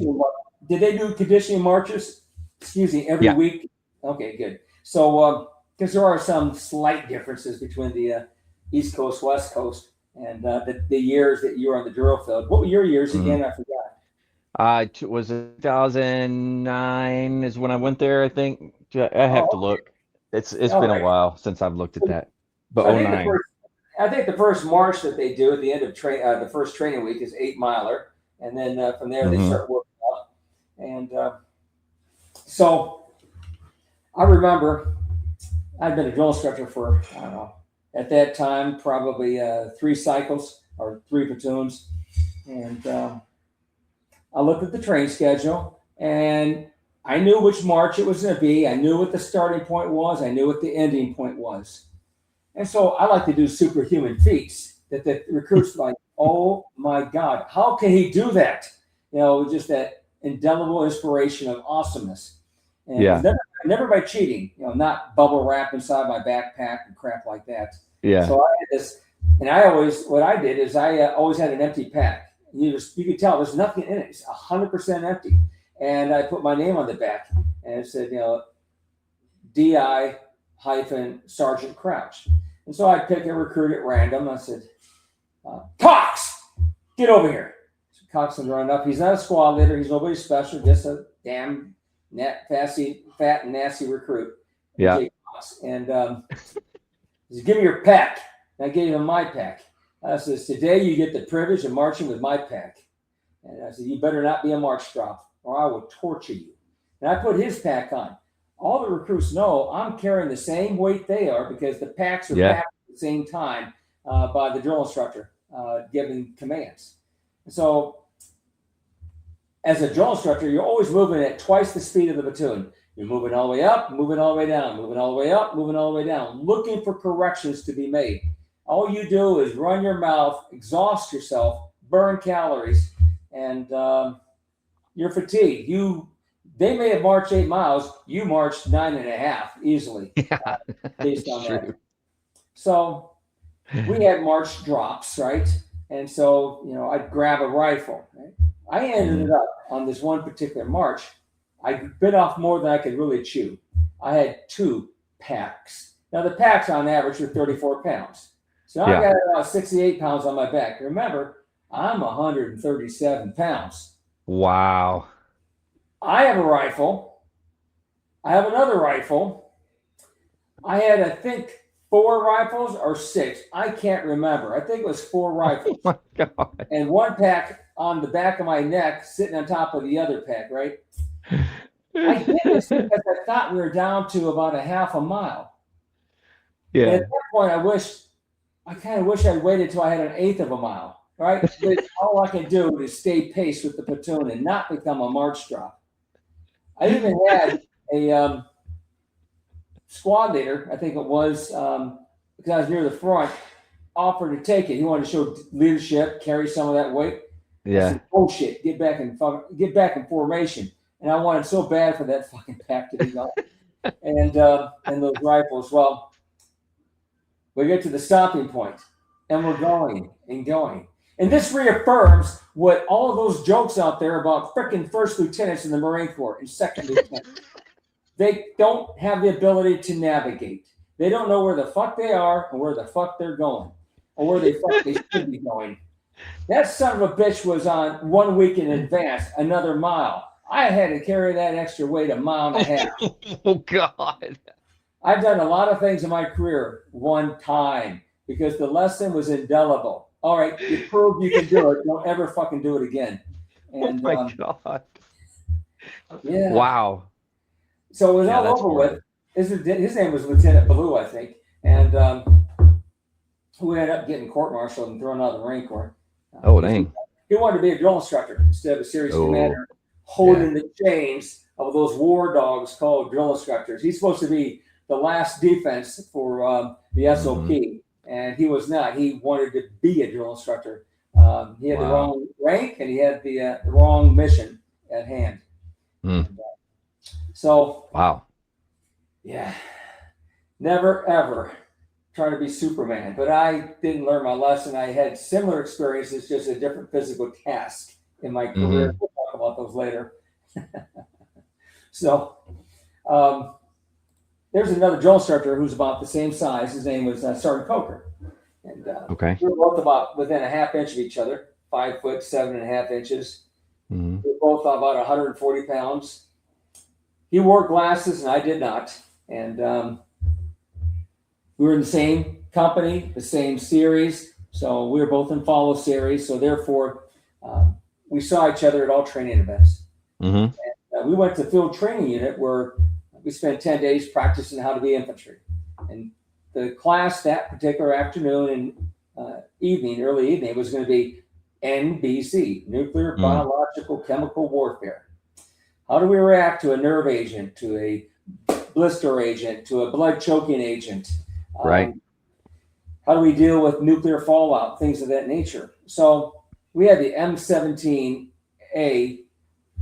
Did they do conditioning marches? Excuse me, every week. Okay, good. So because there are some slight differences between the East Coast, West Coast, and the years that you were on the drill field. What were your years again? I forgot. Was it 2009 is when I went there, I think. I have to look. It's been a while since I've looked at that. But I think the first march that they do at the end of the first training week is 8 miler, and then from there they start working up. And so I remember I'd been a drill instructor for, I don't know, at that time probably 3 cycles or 3 platoons, and I looked at the train schedule, and I knew which march it was going to be. I knew what the starting point was. I knew what the ending point was. And so I like to do superhuman feats that the recruits like, oh my God, how can he do that? Just that indelible inspiration of awesomeness. And it was never by cheating, not bubble wrap inside my backpack and crap like that. Yeah. So I had this, and what I did is I always had an empty pack. You could tell there's nothing in it. It's 100% empty. And I put my name on the back, and it said, DI-Sergeant Crouch. And so I picked a recruit at random. I said, Cox, get over here. So Cox would run up. He's not a squad leader. He's nobody special, just a damn fat and nasty recruit. Yeah. And he said, give me your pack. And I gave him my pack. I says, today you get the privilege of marching with my pack. And I said, you better not be a march drop, or I will torture you. And I put his pack on. All the recruits know I'm carrying the same weight they are because the packs are packed at the same time by the drill instructor giving commands. And so as a drill instructor, you're always moving at twice the speed of the platoon. You're moving all the way up, moving all the way down, moving all the way up, moving all the way down, looking for corrections to be made. All you do is run your mouth, exhaust yourself, burn calories, and you're fatigued. They may have marched 8 miles. You marched 9.5 easily. Yeah, based on true. that. So we had march drops, right? And so, I'd grab a rifle. Right? I ended up on this one particular march. I bit off more than I could really chew. I had 2 packs. Now the packs on average were 34 pounds. So I got about 68 pounds on my back. Remember, I'm 137 pounds. Wow. I have a rifle. I have another rifle. I had, I think, 4 rifles or 6. I can't remember. I think it was 4 rifles. Oh my God. And one pack on the back of my neck sitting on top of the other pack, right? I did this because I thought we were down to about a half a mile. Yeah. And at that point, I kind of wish I'd waited till I had an eighth of a mile, right? But all I can do is stay pace with the platoon and not become a march drop. I even had a squad leader, I think it was, because I was near the front, offer to take it. He wanted to show leadership, carry some of that weight. Yeah. I said, oh shit, get back in formation. And I wanted so bad for that fucking pack to be gone. And those rifles. Well, we get to the stopping point, and we're going and going. And this reaffirms what all of those jokes out there about freaking first lieutenants in the Marine Corps and second lieutenants. They don't have the ability to navigate. They don't know where the fuck they are and where the fuck they're going, or where they should be going. That son of a bitch was on 1 week in advance, another mile. I had to carry that extra weight a mile and a half. Oh God. I've done a lot of things in my career one time because the lesson was indelible. All right, you proved you can do it. Don't ever fucking do it again. And, oh my God. Yeah. Wow. So it was all over with. His name was Lieutenant Ballou, I think. And we ended up getting court-martialed and thrown out of the Marine Corps. Oh, dang. He wanted to be a drill instructor instead of a serious commander holding the chains of those war dogs called drill instructors. He's supposed to be the last defense for the SOP, and he was not. He wanted to be a drill instructor. He had the wrong rank, and he had the wrong mission at hand. So, yeah, never ever try to be Superman. But I didn't learn my lesson. I had similar experiences, just a different physical task in my career. We'll talk about those later. So, there's another drill instructor who's about the same size. His name was Sergeant Coker. And we were both about within a half inch of each other, 5 foot 7.5 inches. We were both about 140 pounds. He wore glasses and I did not. And we were in the same company, the same series. So we were both in follow series. So therefore, we saw each other at all training events. And, we went to field training unit where we spent 10 days practicing how to be infantry. And the class that particular afternoon and early evening, was going to be NBC, nuclear, biological, chemical warfare. How do we react to a nerve agent, to a blister agent, to a blood choking agent? Right. How do we deal with nuclear fallout, things of that nature? So we had the M17A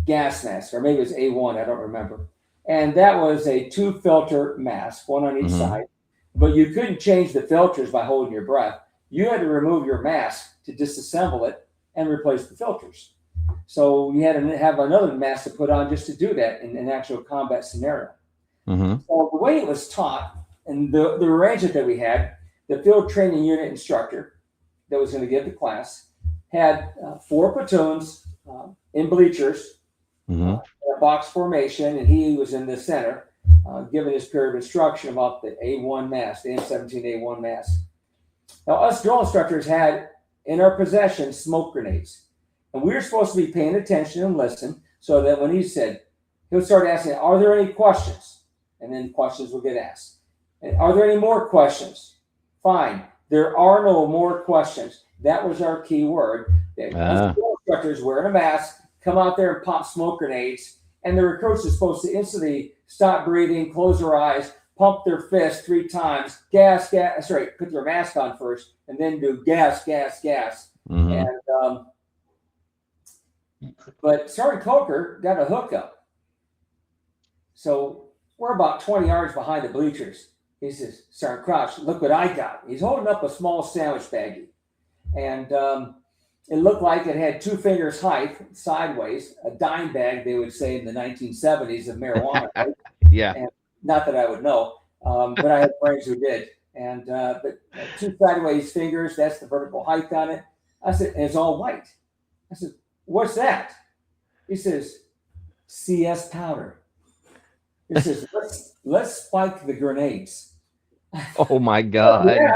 gas mask, or maybe it was A1, I don't remember. And that was a 2-filter mask, one on each side. But you couldn't change the filters by holding your breath. You had to remove your mask to disassemble it and replace the filters. So you had to have another mask to put on just to do that in an actual combat scenario. So the way it was taught, and the arrangement that we had, the field training unit instructor that was going to give the class had 4 platoons in bleachers, in a box formation, and he was in the center, giving his period of instruction about the A1 mask, the M17A1 mask. Now, us drill instructors had in our possession smoke grenades, and we were supposed to be paying attention and listen, so that when he said, he'll start asking, "Are there any questions?" And then questions will get asked. And, "Are there any more questions?" Fine. There are no more questions. That was our key word. Us drill instructors wearing a mask come out there and pop smoke grenades, and the recruits are supposed to instantly stop breathing, close their eyes, pump their fist 3 times, gas, sorry, put their mask on first, and then do gas, gas, gas. And but Sergeant Coker got a hookup. So we're about 20 yards behind the bleachers. He says, "Sergeant Crouch, look what I got." He's holding up a small sandwich baggie. And it looked like it had 2 fingers height, sideways, a dime bag, they would say in the 1970s, of marijuana. Right? Yeah. And not that I would know, but I had friends who did. And but 2 sideways fingers, that's the vertical height on it. I said, and it's all white. I said, "What's that?" He says, "CS powder." He says, let's spike the grenades. Oh my God. Yeah,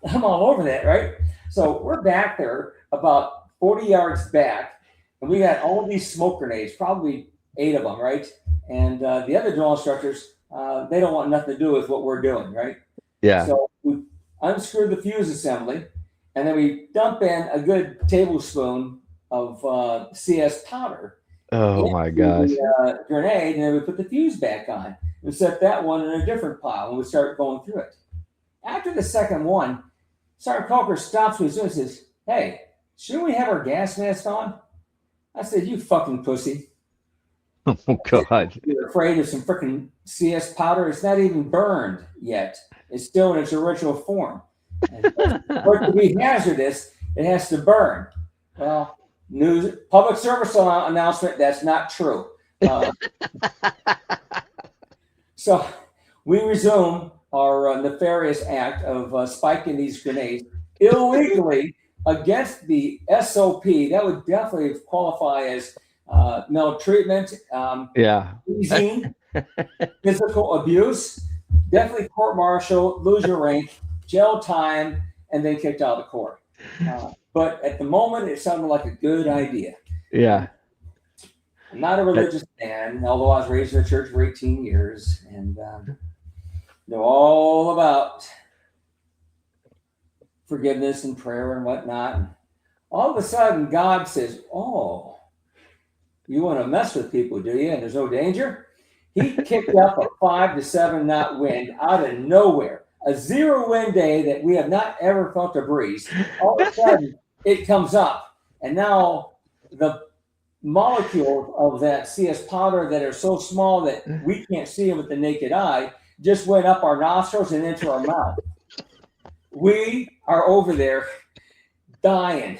I'm all over that, right? So we're back there about 40 yards back, and we got all these smoke grenades, probably 8 of them, right? And the other drill instructors, they don't want nothing to do with what we're doing, right? Yeah. So we unscrew the fuse assembly, and then we dump in a good tablespoon of CS powder. Oh my gosh. The grenade, and then we put the fuse back on and set that one in a different pile, and we start going through it. After the second one, Sergeant Coker stops me and says, "Hey, shouldn't we have our gas mask on?" I said, "You fucking pussy. Oh God. You're afraid of some freaking CS powder? It's not even burned yet. It's still in its original form. And for it to be hazardous, it has to burn." Well, public service announcement, that's not true. So we resume our nefarious act of spiking these grenades illegally against the SOP. That would definitely qualify as maltreatment, teasing, physical abuse, definitely court-martial, lose your rank, jail time, and then kicked out of the Corps. But at the moment, it sounded like a good idea. Yeah. I'm not a religious man, although I was raised in the church for 18 years, and know all about forgiveness and prayer and whatnot. And all of a sudden, God says, "Oh, you want to mess with people, do you? And there's no danger?" He kicked up a 5 to 7 knot wind out of nowhere. A 0 wind day that we have not ever felt a breeze. All of a sudden, it comes up. And now the molecules of that CS powder that are so small that we can't see them with the naked eye just went up our nostrils and into our mouth. We are over there dying.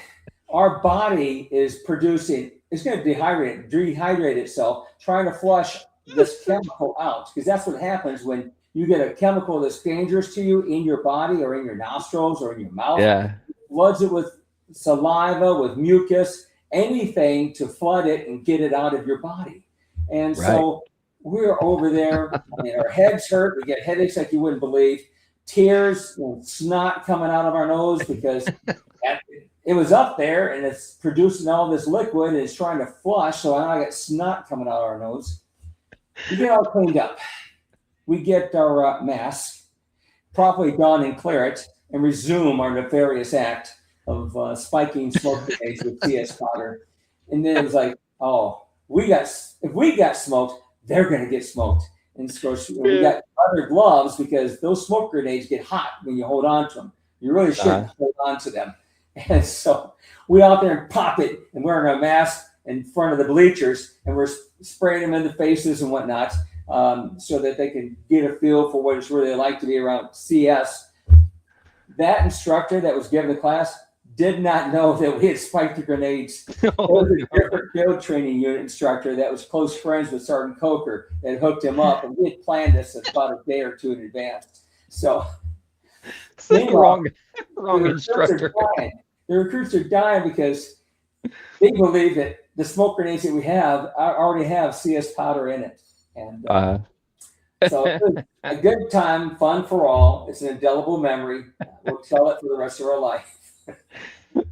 Our body is producing, it's going to dehydrate itself, trying to flush this chemical out, because that's what happens when you get a chemical that's dangerous to you in your body or in your nostrils or in your mouth. Yeah. It floods it with saliva, with mucus, anything to flood it and get it out of your body. And so we're over there, our heads hurt, we get headaches like you wouldn't believe, tears, snot coming out of our nose because it was up there and it's producing all this liquid and it's trying to flush. So now I got snot coming out of our nose. We get all cleaned up. We get our masks properly done and clear it and resume our nefarious act of spiking smoke grenades with CS powder. And then it was like, oh, if we got smoked, they're going to get smoked. And of course, we got other gloves because those smoke grenades get hot when you hold on to them. You really shouldn't hold on to them. And so we out there and pop it and wearing a mask in front of the bleachers, and we're spraying them in the faces and whatnot, so that they can get a feel for what it's really like to be around CS. That instructor that was giving the class did not know that we had spiked the grenades. There was a different field training unit instructor that was close friends with Sergeant Coker that hooked him up, and we had planned this about a day or two in advance. So wrong instructor. The recruits are dying because they believe that the smoke grenades that we have already have CS powder in it. And so it was a good time, fun for all. It's an indelible memory. We'll tell it for the rest of our life.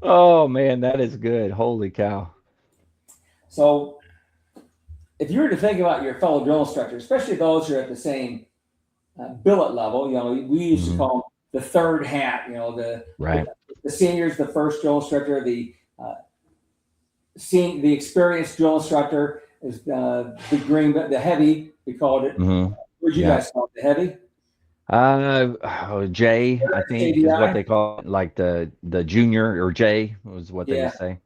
Oh man, that is good. Holy cow. So if you were to think about your fellow drill instructors, especially those who are at the same billet level, we used to call them the third hat, the seniors, the first drill instructor, the experienced drill instructor is the heavy, we called it. What did you guys call it? The heavy? J, I think is what they call it, like the junior, or J was what they would say.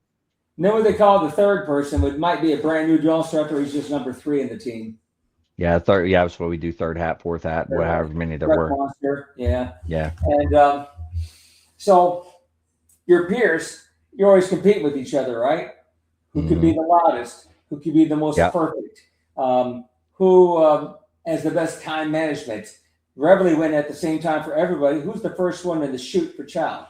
Then what they call the third person might be a brand new drill instructor. He's just number 3 in the team. Yeah, third. Yeah, that's what we do. Third hat, fourth hat, however many there were. Monster. Yeah. And so your peers, you always compete with each other, right? Who could be the loudest? Who could be the most perfect? Who has the best time management? Reveille went at the same time for everybody. Who's the first one in the chute for chow?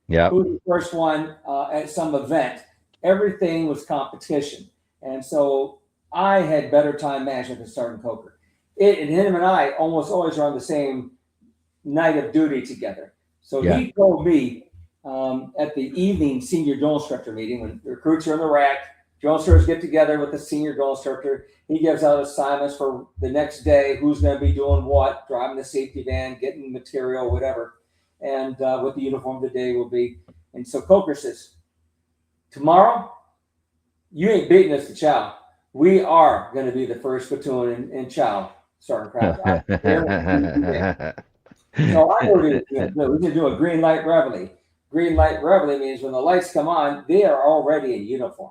Yeah. Who's the first one at some event? Everything was competition. And so I had better time management than Sergeant Coker. And him and I almost always are on the same night of duty together. So he told me at the evening senior drill instructor meeting, when the recruits are in the rack, drill instructors get together with the senior drill instructor. He gives out assignments for the next day, who's going to be doing what, driving the safety van, getting material, whatever, and what the uniform of the day will be. And so Coker says, tomorrow, you ain't beating us to chow. We are going to be the first platoon in chow, Sergeant Kraft. So I know we're going to do a green light reveille. Green light reveille means when the lights come on, they are already in uniform.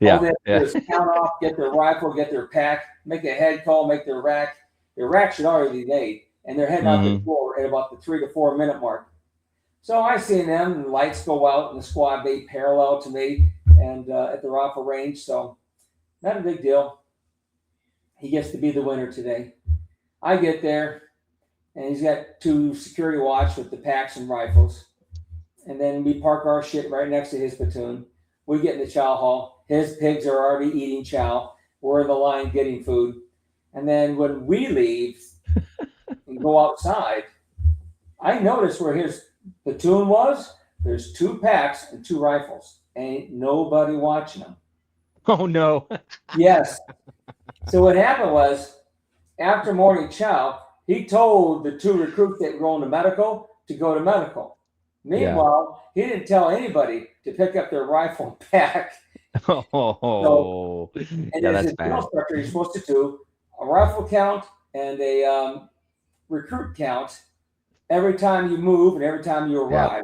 All they have to do is count off, get their rifle, get their pack, make a head call, make their rack. Their rack should already be made, and they're heading out the door at about the 3 to 4 minute mark. So I seen them, and the lights go out, and the squad mate parallel to me, and at the rifle range. So not a big deal. He gets to be the winner today. I get there, and he's got 2 security watch with the packs and rifles, and then we park our shit right next to his platoon. We get in the chow hall. His pigs are already eating chow. We're in the line getting food. And then when we leave and go outside, I noticed where his platoon was. There's 2 packs and 2 rifles. Ain't nobody watching them. Oh, no. Yes. So what happened was, after morning chow, he told the 2 recruits that were going to medical to go to medical. Meanwhile, he didn't tell anybody to pick up their rifle and pack. So, that's bad. Instructor, you're supposed to do a rifle count and a recruit count every time you move and every time you arrive.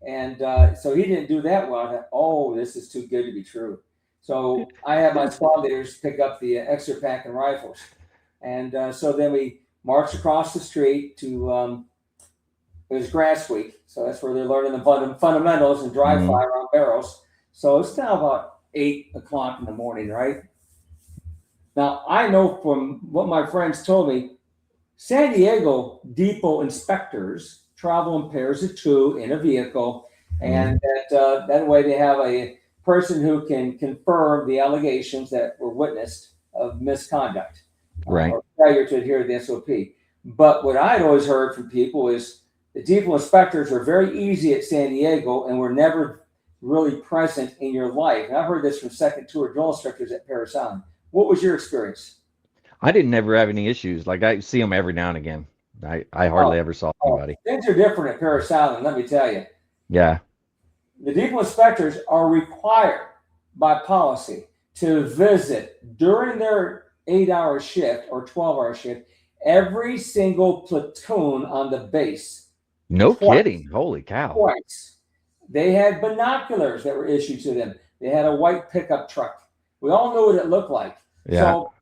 And so he didn't do that well. I thought, this is too good to be true. So I had my squad leaders pick up the extra pack and rifles. And so then we marched across the street to it was grass week, so that's where they're learning the fundamentals and dry fire on barrels. So it's now about 8 o'clock in the morning, right? Now, I know from what my friends told me, San Diego depot inspectors travel in pairs of 2 in a vehicle, and that way they have a person who can confirm the allegations that were witnessed of misconduct, or failure to adhere to the SOP. But what I'd always heard from people is the depot inspectors are very easy at San Diego and were never really present in your life. And I've heard this from second tour drill instructors at Parris Island. What was your experience? I didn't ever have any issues. Like, I see them every now and again. I hardly ever saw anybody. Things are different at Parris Island, let me tell you. Yeah. The depot inspectors are required by policy to visit during their 8-hour shift or 12-hour shift every single platoon on the base. No Twice. kidding. Holy cow. Twice. They had binoculars that were issued to them. They had a white pickup truck. We all knew what it looked like. Yeah. So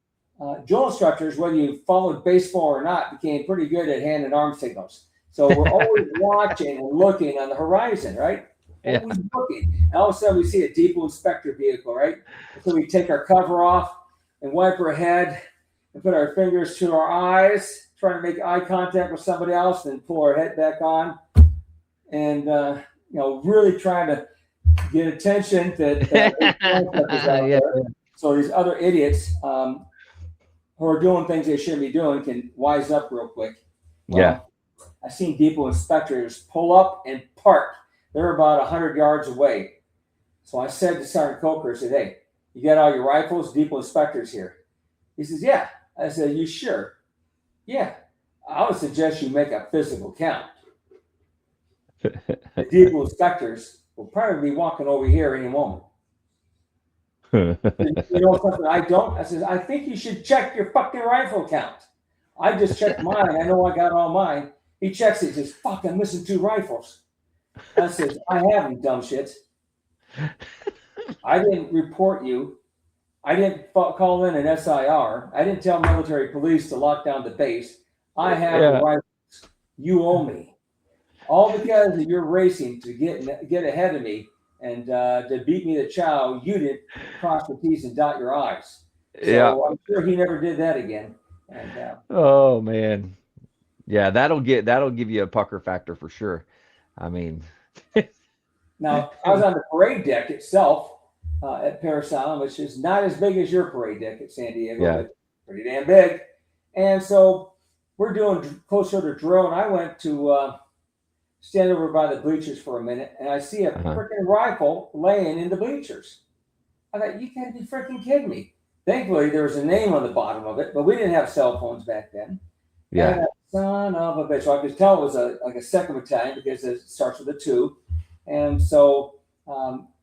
drill instructors, whether you followed baseball or not, became pretty good at hand and arm signals. So we're always watching and looking on the horizon, right? Yeah. Always looking. And all of a sudden we see a depot inspector vehicle, right? So we take our cover off and wipe our head and put our fingers to our eyes, trying to make eye contact with somebody else, and pull our head back on. And, really trying to get attention that so these other idiots who are doing things they shouldn't be doing can wise up real quick. Well, yeah. I've seen depot inspectors pull up and park. They're about 100 yards away. So I said to Sergeant Coker, I said, hey, you got all your rifles? Depot inspector's here. He says, yeah. I said, you sure? Yeah. I would suggest you make a physical count. The depot inspectors will probably be walking over here any moment. You know something I don't? I said, I think you should check your fucking rifle count. I just checked mine. I know I got all mine. He checks it. He says, fuck, I'm missing 2 rifles. I said, I haven't, dumb shit. I didn't report you. I didn't call in an SIR. I didn't tell military police to lock down the base. I have the rifles. You owe me. All because of your racing to get ahead of me and to beat me to chow. You didn't cross the T's and dot your I's. So I'm sure he never did that again. And, oh man. Yeah, that'll give you a pucker factor for sure. I mean, now I was on the parade deck itself at Parris Island, which is not as big as your parade deck at San Diego, but pretty damn big. And so we're doing closer to drill, and I went to stand over by the bleachers for a minute, and I see a freaking rifle laying in the bleachers. I thought, you can't be freaking kidding me. Thankfully, there was a name on the bottom of it, but we didn't have cell phones back then. Yeah. And son of a bitch. So I could tell it was like a 2nd battalion because it starts with a 2. And so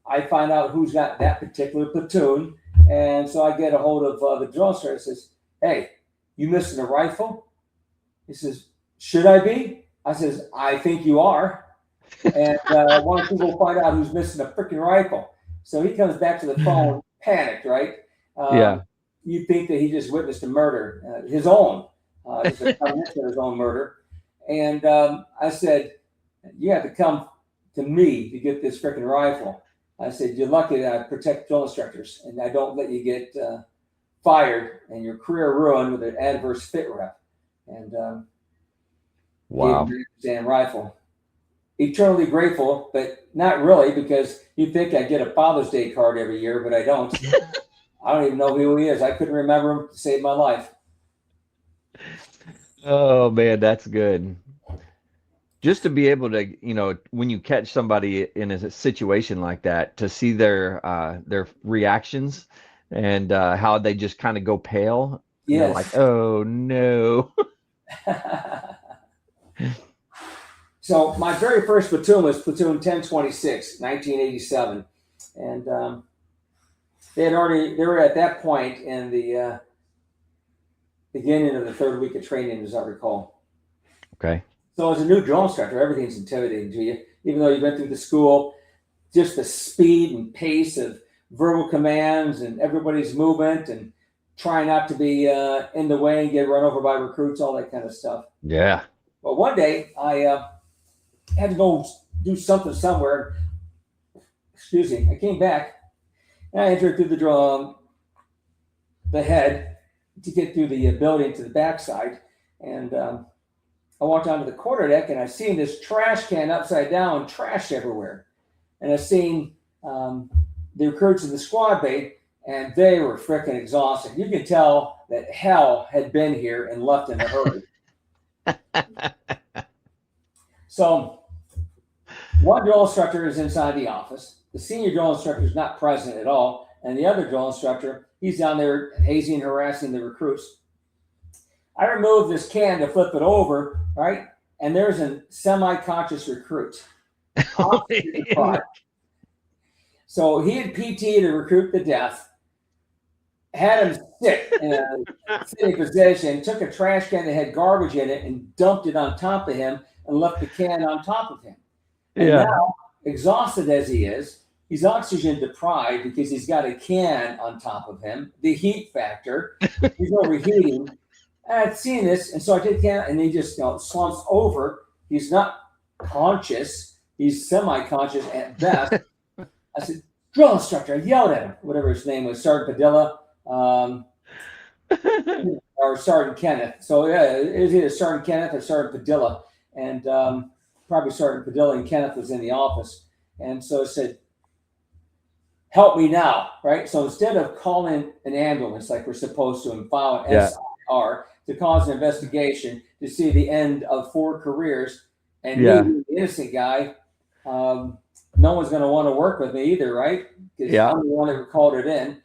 I find out who's got that particular platoon. And so I get a hold of the drill instructor. Says, hey, you missing a rifle? He says, should I be? I says, I think you are. And why don't you go find out who's missing a freaking rifle? So he comes back to the phone, panicked, right? You think that he just witnessed a murder, his own. His own murder. And I said, you have to come to me to get this freaking rifle. I said, you're lucky that I protect drill instructors and I don't let you get fired and your career ruined with an adverse fit rep. And wow. And rifle. Eternally grateful, but not really, because you'd think I'd get a Father's Day card every year, but I don't. I don't even know who he is. I couldn't remember him to save my life. Oh man, that's good. Just to be able to, when you catch somebody in a situation like that, to see their reactions and how they just kind of go pale. Yes. Like, oh no. So my very first platoon was platoon 1026, 1987, and they were at that point in the beginning of the 3rd week of training, as I recall. Okay. So as a new drill instructor, everything's intimidating to you, even though you've been through the school. Just the speed and pace of verbal commands and everybody's movement and trying not to be in the way and get run over by recruits, all that kind of stuff. Yeah. Well, one day I had to go do something somewhere. Excuse me. I came back and I entered through the head to get through the building to the backside. And I walked onto the quarterdeck and I seen this trash can upside down, trash everywhere. And I seen the recruits in the squad bay, and they were freaking exhausted. You could tell that hell had been here and left in a hurry. So one drill instructor is inside the office. The senior drill instructor is not present at all. And the other drill instructor, he's down there hazing and harassing the recruits. I removed this can to flip it over, right? And there's a semi-conscious recruit. So he had PT'd a recruit to death. had him sit in a sitting position, took a trash can that had garbage in it and dumped it on top of him and left the can on top of him. And Yeah. now, exhausted as he is, he's oxygen deprived because he's got a can on top of him. The heat factor, he's overheating. And I'd seen this, and so I did can, and he just slumps over. He's not conscious. He's semi-conscious at best. I said, drill instructor. I yelled at him, whatever his name was, Sergeant Padilla, or Sergeant Kenneth. So yeah, it was either Sergeant Kenneth or Sergeant Padilla, and probably Sergeant Padilla and Kenneth was in the office. And so I said, help me now, right? So instead of calling an ambulance like we're supposed to and file an SIR to cause an investigation to see the end of 4 careers, and me, the innocent guy, no one's going to want to work with me either, right? Because I'm the one that called it in.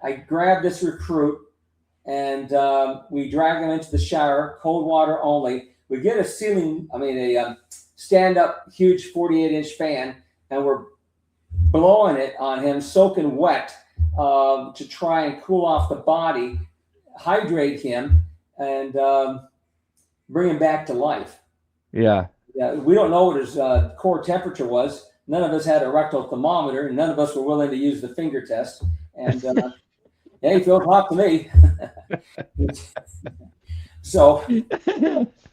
I grabbed this recruit, and we drag him into the shower, cold water only. We get a stand-up, huge 48-inch fan, and we're blowing it on him, soaking wet, to try and cool off the body, hydrate him, and bring him back to life. Yeah, we don't know what his core temperature was. None of us had a rectal thermometer, and none of us were willing to use the finger test. And he feels hot to me. So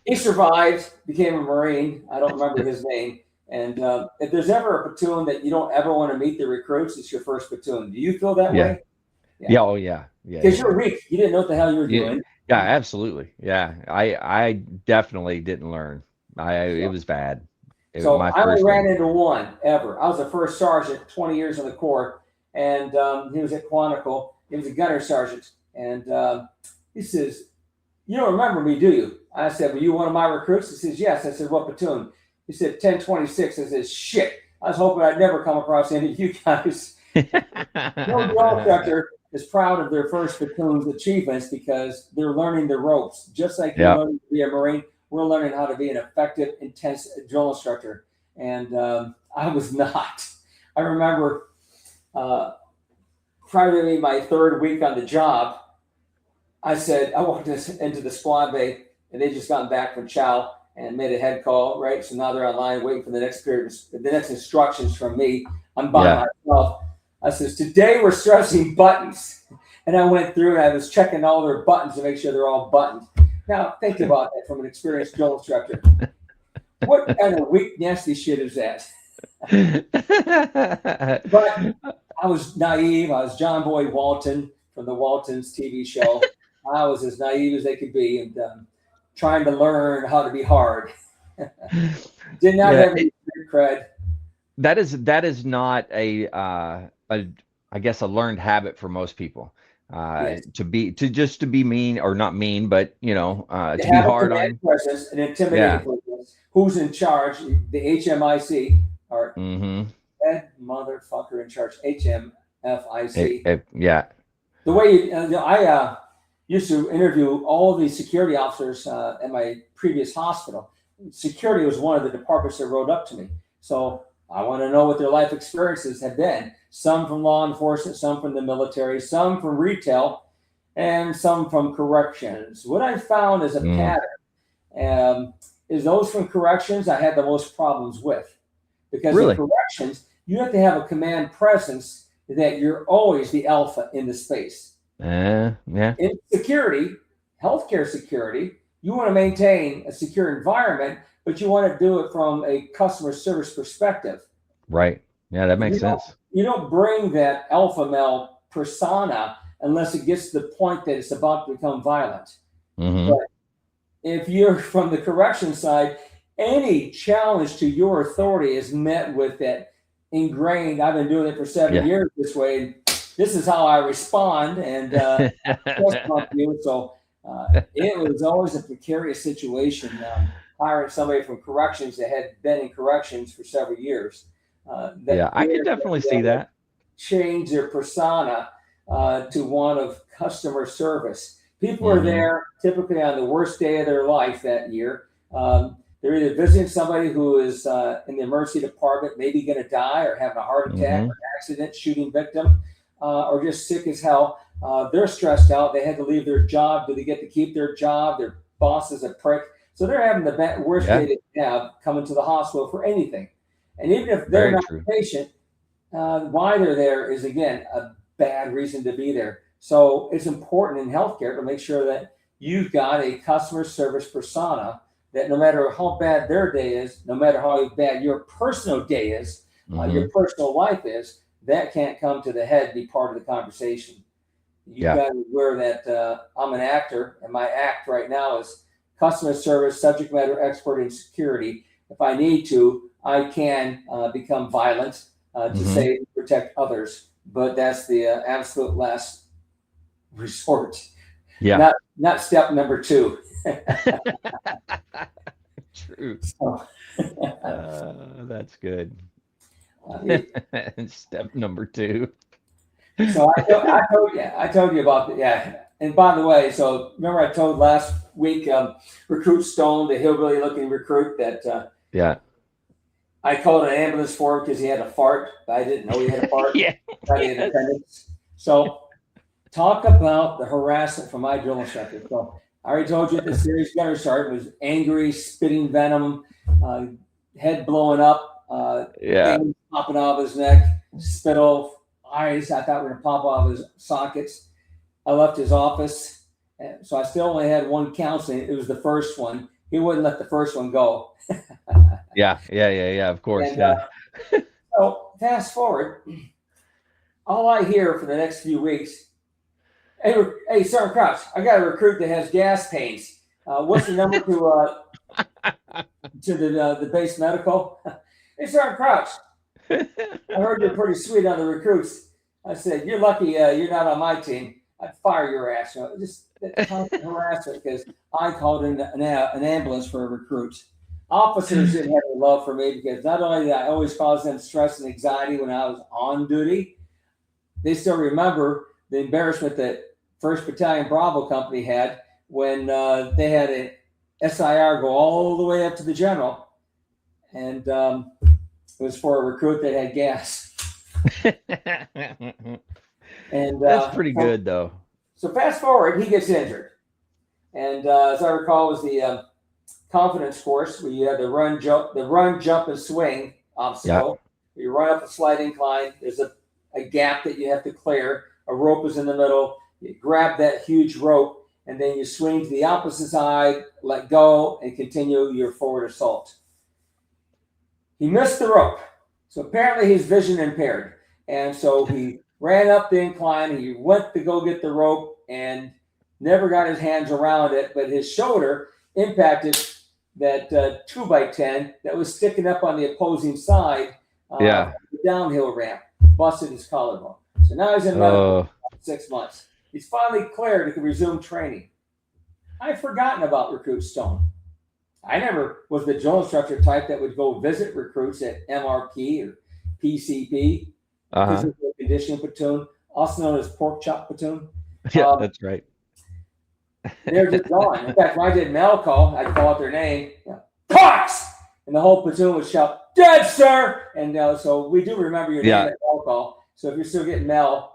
he survived, became a Marine. I don't remember his name. And if there's ever a platoon that you don't ever want to meet the recruits, it's your first platoon. Do you feel that way? Yeah. Oh, yeah. Because you're weak. You didn't know what the hell you were doing. Yeah, absolutely. Yeah. I definitely didn't learn. It was bad. So I only ran into one ever. I was the first sergeant, 20 years in the Corps, and he was at Quantico. He was a gunner sergeant. And he says, you don't remember me, do you? I said, were you one of my recruits? He says, yes. I said, what platoon? He said, 1026. I said, shit. I was hoping I'd never come across any of you guys. No drill instructor is proud of their first platoon's achievements because they're learning the ropes. Just like you're learning to be a Marine, we're learning how to be an effective, intense drill instructor. And I was not. I remember probably my 3rd week on the job, I said, I walked into the squad bay, and they just gotten back from chow and made a head call, right? So now they're online waiting for the next period, the next instructions from me. I'm by myself. I says, today we're stressing buttons. And I went through and I was checking all their buttons to make sure they're all buttoned. Now, think about that from an experienced drill instructor. What kind of weak, nasty shit is that? But I was naive. I was John Boy Walton from the Waltons TV show. I was as naive as they could be, and trying to learn how to be hard. Did not have any cred. That is not I guess a learned habit for most people. To be mean, or not mean, but to be hard on presence and intimidating. Who's in charge? The HMIC or that motherfucker in charge. HMFIC. The way I used to interview all the security officers at my previous hospital. Security was one of the departments that wrote up to me. So I want to know what their life experiences have been. Some from law enforcement, some from the military, some from retail, and some from corrections. What I found as a pattern is those from corrections I had the most problems with. Because in corrections, you have to have a command presence that you're always the alpha in the space. In security, healthcare security, you want to maintain a secure environment, but you want to do it from a customer service perspective. Right. Yeah, that makes sense. You don't bring that alpha male persona unless it gets to the point that it's about to become violent. But if you're from the correction side, any challenge to your authority is met with that ingrained, I've been doing it for 7 years this way. This is how I respond, and so it was always a precarious situation. Hiring somebody from corrections that had been in corrections for several years. I can definitely see that. Change their persona to one of customer service. People are there typically on the worst day of their life that year. They're either visiting somebody who is in the emergency department, maybe going to die or having a heart attack or accident, shooting victim. Or just sick as hell. They're stressed out. They had to leave their job. Do they get to keep their job? Their boss is a prick. So they're having the worst day they can have coming to the hospital for anything. And even if they're not a patient, why they're there is, again, a bad reason to be there. So it's important in healthcare to make sure that you've got a customer service persona that no matter how bad their day is, no matter how bad your personal day is, your personal life is, that can't come to the head and be part of the conversation. You've got to be aware that I'm an actor, and my act right now is customer service, subject matter expert in security. If I need to, I can become violent to save and protect others, but that's the absolute last resort. Yeah. Not step number 2. True. So, that's good. Step number 2. So I told you about And by the way, so remember I told last week, Recruit Stone, the hillbilly looking recruit, that I called an ambulance for him because he had a fart. I didn't know he had a fart. So talk about the harassment from my drill instructor. So I already told you at the series gunner sergeant was angry, spitting venom, head blowing up, veins popping out of his neck, spittle, eyes I thought were going to pop off his sockets. I left his office, so I still only had one counseling. It was the first one. He wouldn't let the first one go. Of course. And, so fast forward, all I hear for the next few weeks, hey, Sergeant Crouch, I got a recruit that has gas pains. What's the number to the base medical? Hey, Sergeant Crouch, I heard you're pretty sweet on the recruits. I said, you're lucky you're not on my team. I'd fire your ass. Just constant harassment because I called in an ambulance for a recruit. Officers didn't have any love for me because not only did I always cause them stress and anxiety when I was on duty, they still remember the embarrassment that 1st Battalion Bravo Company had when they had an SIR go all the way up to the general. And it was for a recruit that had gas. And that's pretty good, though. So fast forward, he gets injured. And as I recall, it was the confidence course where you had the run, jump, and swing obstacle. You run up a slight incline. There's a gap that you have to clear. A rope is in the middle. You grab that huge rope, and then you swing to the opposite side, let go, and continue your forward assault. He missed the rope. So apparently he's vision impaired. And so he ran up the incline. He went to go get the rope and never got his hands around it, but his shoulder impacted that 2x10 that was sticking up on the opposing side, the downhill ramp, busted his collarbone. So now he's in medical for 6 months. He's finally cleared to resume training. I've forgotten about Recruit Stone. I never was the drill instructor type that would go visit recruits at MRP or PCP, physical conditioning platoon, also known as pork chop platoon. Yeah, that's right. They're just gone. In fact, when I did mail call, I'd call out their name, Cox! And the whole platoon would shout, dead, sir! And so we do remember your name at mail call. So if you're still getting mail,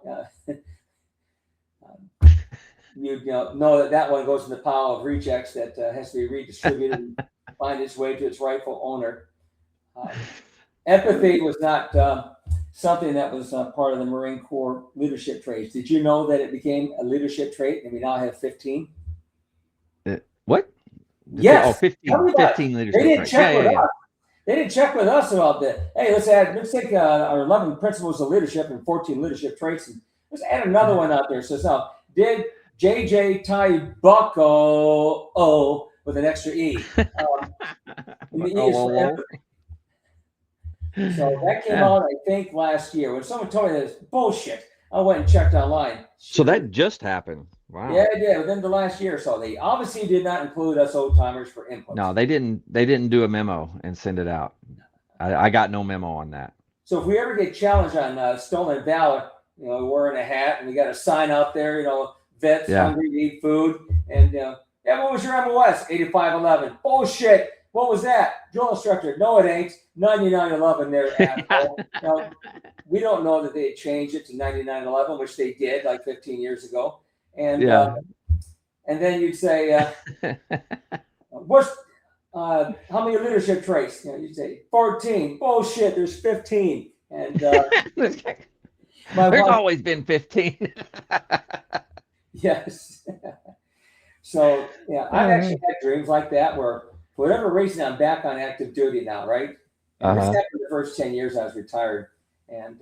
you know that one goes in the pile of rejects that has to be redistributed and find its way to its rightful owner. Empathy was not something that was part of the Marine Corps leadership traits. Did you know that it became a leadership trait and we now have 15? What? Yes. Oh, 15 leadership traits. They didn't check with us about that. Hey, let's take our 11 principles of leadership and 14 leadership traits and let's add another one out there. So now, did JJ Ty Bucko with an extra E? And the E is for empathy. So that came out, I think, last year. When someone told me this bullshit, I went and checked online. So that just happened. Wow. Yeah, it did within the last year or so. They obviously did not include us old timers for input. No, they didn't do a memo and send it out. I got no memo on that. So if we ever get challenged on stolen valor, wearing a hat and we got a sign out there, vets hungry, need food, and what was your MOS? 8511. Bullshit. What was that? Drill instructor. No, it ain't. 9911 there, asshole. Now, we don't know that they changed it to 9911, which they did like 15 years ago. And and then you'd say, what's how many leadership traits? You'd say 14. Bullshit. There's 15. And There's wife, always been 15. Yes. So yeah, I've actually had dreams like that where, for whatever reason, I'm back on active duty now, right? And this happened the first 10 years I was retired, and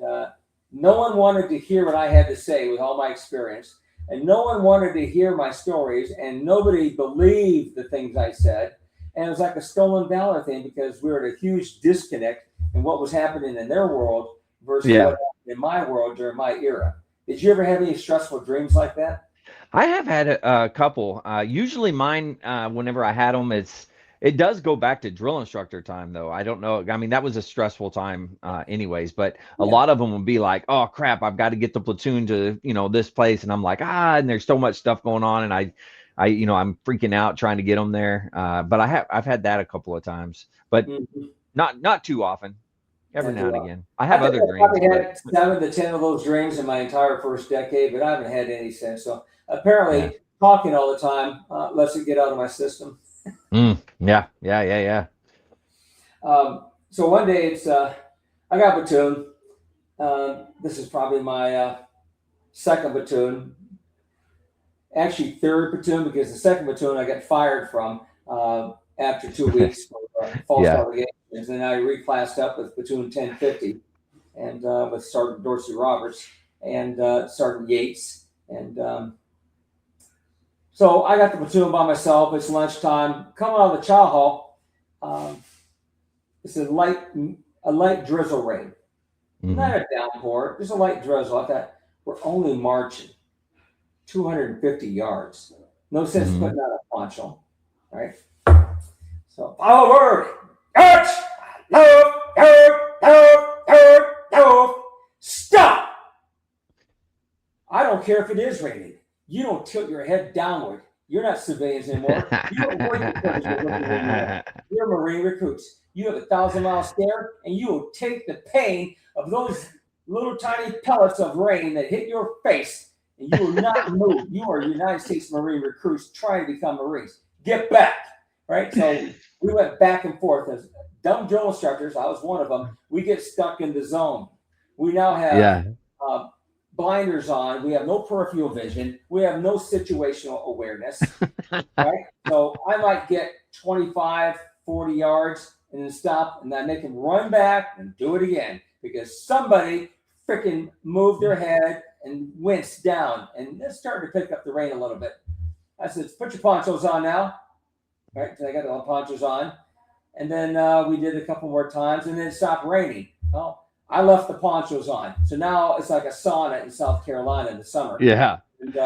no one wanted to hear what I had to say with all my experience, and no one wanted to hear my stories, and nobody believed the things I said, and it was like a stolen valor thing because we were at a huge disconnect in what was happening in their world versus what happened in my world during my era. Did you ever have any stressful dreams like that? I have had a couple. Usually mine, whenever I had them, it does go back to drill instructor time, though. I don't know. I mean, that was a stressful time, anyways. But a lot of them would be like, "Oh crap, I've got to get the platoon to this place," and I'm like, and there's so much stuff going on, and I'm freaking out trying to get them there. But I've had that a couple of times, but not too often. Every now and again. I have other dreams. I probably had 7 to 10 of those dreams in my entire first decade, but I haven't had any since. So apparently, talking all the time lets it get out of my system. Yeah. So one day it's I got a platoon. This is probably my second platoon, actually third platoon, because the second platoon I got fired from after 2 weeks for false allegations. And then I reclassed up with platoon 1050 and with Sergeant Dorsey Roberts and Sergeant Yates. And so I got the platoon by myself. It's lunchtime. Coming out of the chow hall, it's a light drizzle rain. Not a downpour, just a light drizzle. I thought, we're only marching 250 yards. No sense putting out a poncho, right? So follow word. March! Stop! I don't care if it is raining. You don't tilt your head downward. You're not civilians anymore. You're Marine recruits. You have a 1,000-mile stare, and you will take the pain of those little tiny pellets of rain that hit your face, and you will not move. You are United States Marine recruits trying to become Marines. Get back, right? So we went back and forth as dumb drill instructors. I was one of them. We get stuck in the zone. We now have blinders on. We have no peripheral vision. We have no situational awareness, right? So I might get 25, 40 yards and then stop, and then they can run back and do it again because somebody freaking moved their head and winced down, and it's starting to pick up the rain a little bit. I said, put your ponchos on now, right? So I got the ponchos on, and then we did a couple more times, and then it stopped raining. Well, I left the ponchos on. So now it's like a sauna in South Carolina in the summer. Yeah. And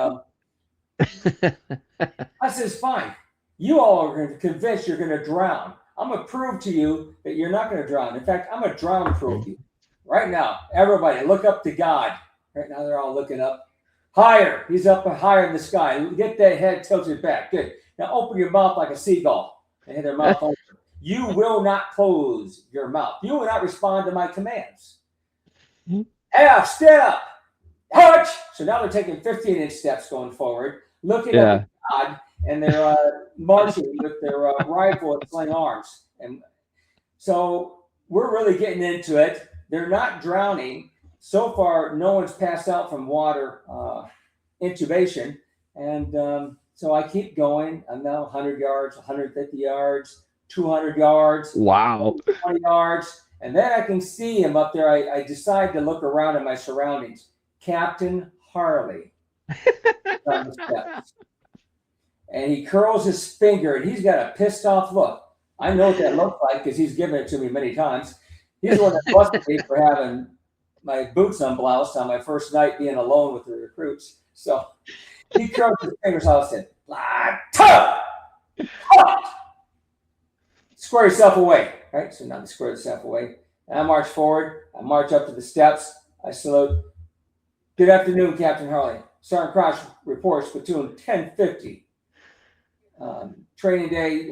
I said, it's fine. You all are going to convince you're going to drown. I'm going to prove to you that you're not going to drown. In fact, I'm going to drown proof you. Right now, everybody look up to God. Right now they're all looking up. Higher. He's up higher in the sky. Get that head tilted back. Good. Now open your mouth like a seagull. And hit their mouth open. You will not close your mouth. You will not respond to my commands. F, step, touch. So now they're taking 15-inch steps going forward, looking at God, and they're marching with their rifle and sling arms. And so we're really getting into it. They're not drowning. So far, no one's passed out from water intubation. And so I keep going. I'm now 100 yards, 150 yards, 200 yards. Wow. 20 yards. And then I can see him up there. I decide to look around at my surroundings. Captain Harley on the steps. And he curls his finger, and he's got a pissed off look. I know what that looks like because he's given it to me many times. He's the one that busted me for having my boots unbloused on my first night being alone with the recruits. So he curls his fingers out and said, square yourself away. Right, so now they square yourself away. And I march forward. I march up to the steps. I salute. Good afternoon, Captain Harley. Sergeant Crouch reports platoon 1050. Training day,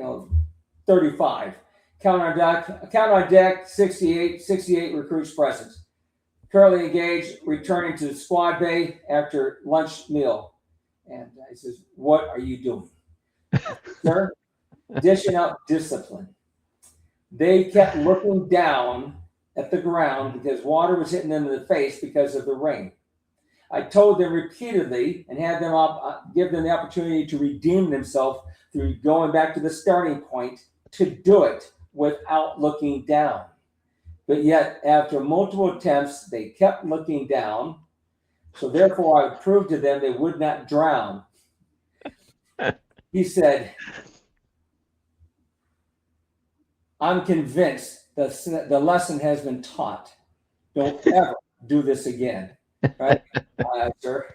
35. Count on deck, 68 recruits present. Currently engaged, returning to the squad bay after lunch meal. And he says, "What are you doing?" I said, "Sir, dishing out discipline." They kept looking down at the ground because water was hitting them in the face because of the rain. I told them repeatedly and had them give them the opportunity to redeem themselves through going back to the starting point to do it without looking down. But yet, after multiple attempts, they kept looking down. So therefore, I proved to them they would not drown. He said, "I'm convinced the lesson has been taught. Don't ever do this again." Right, sir?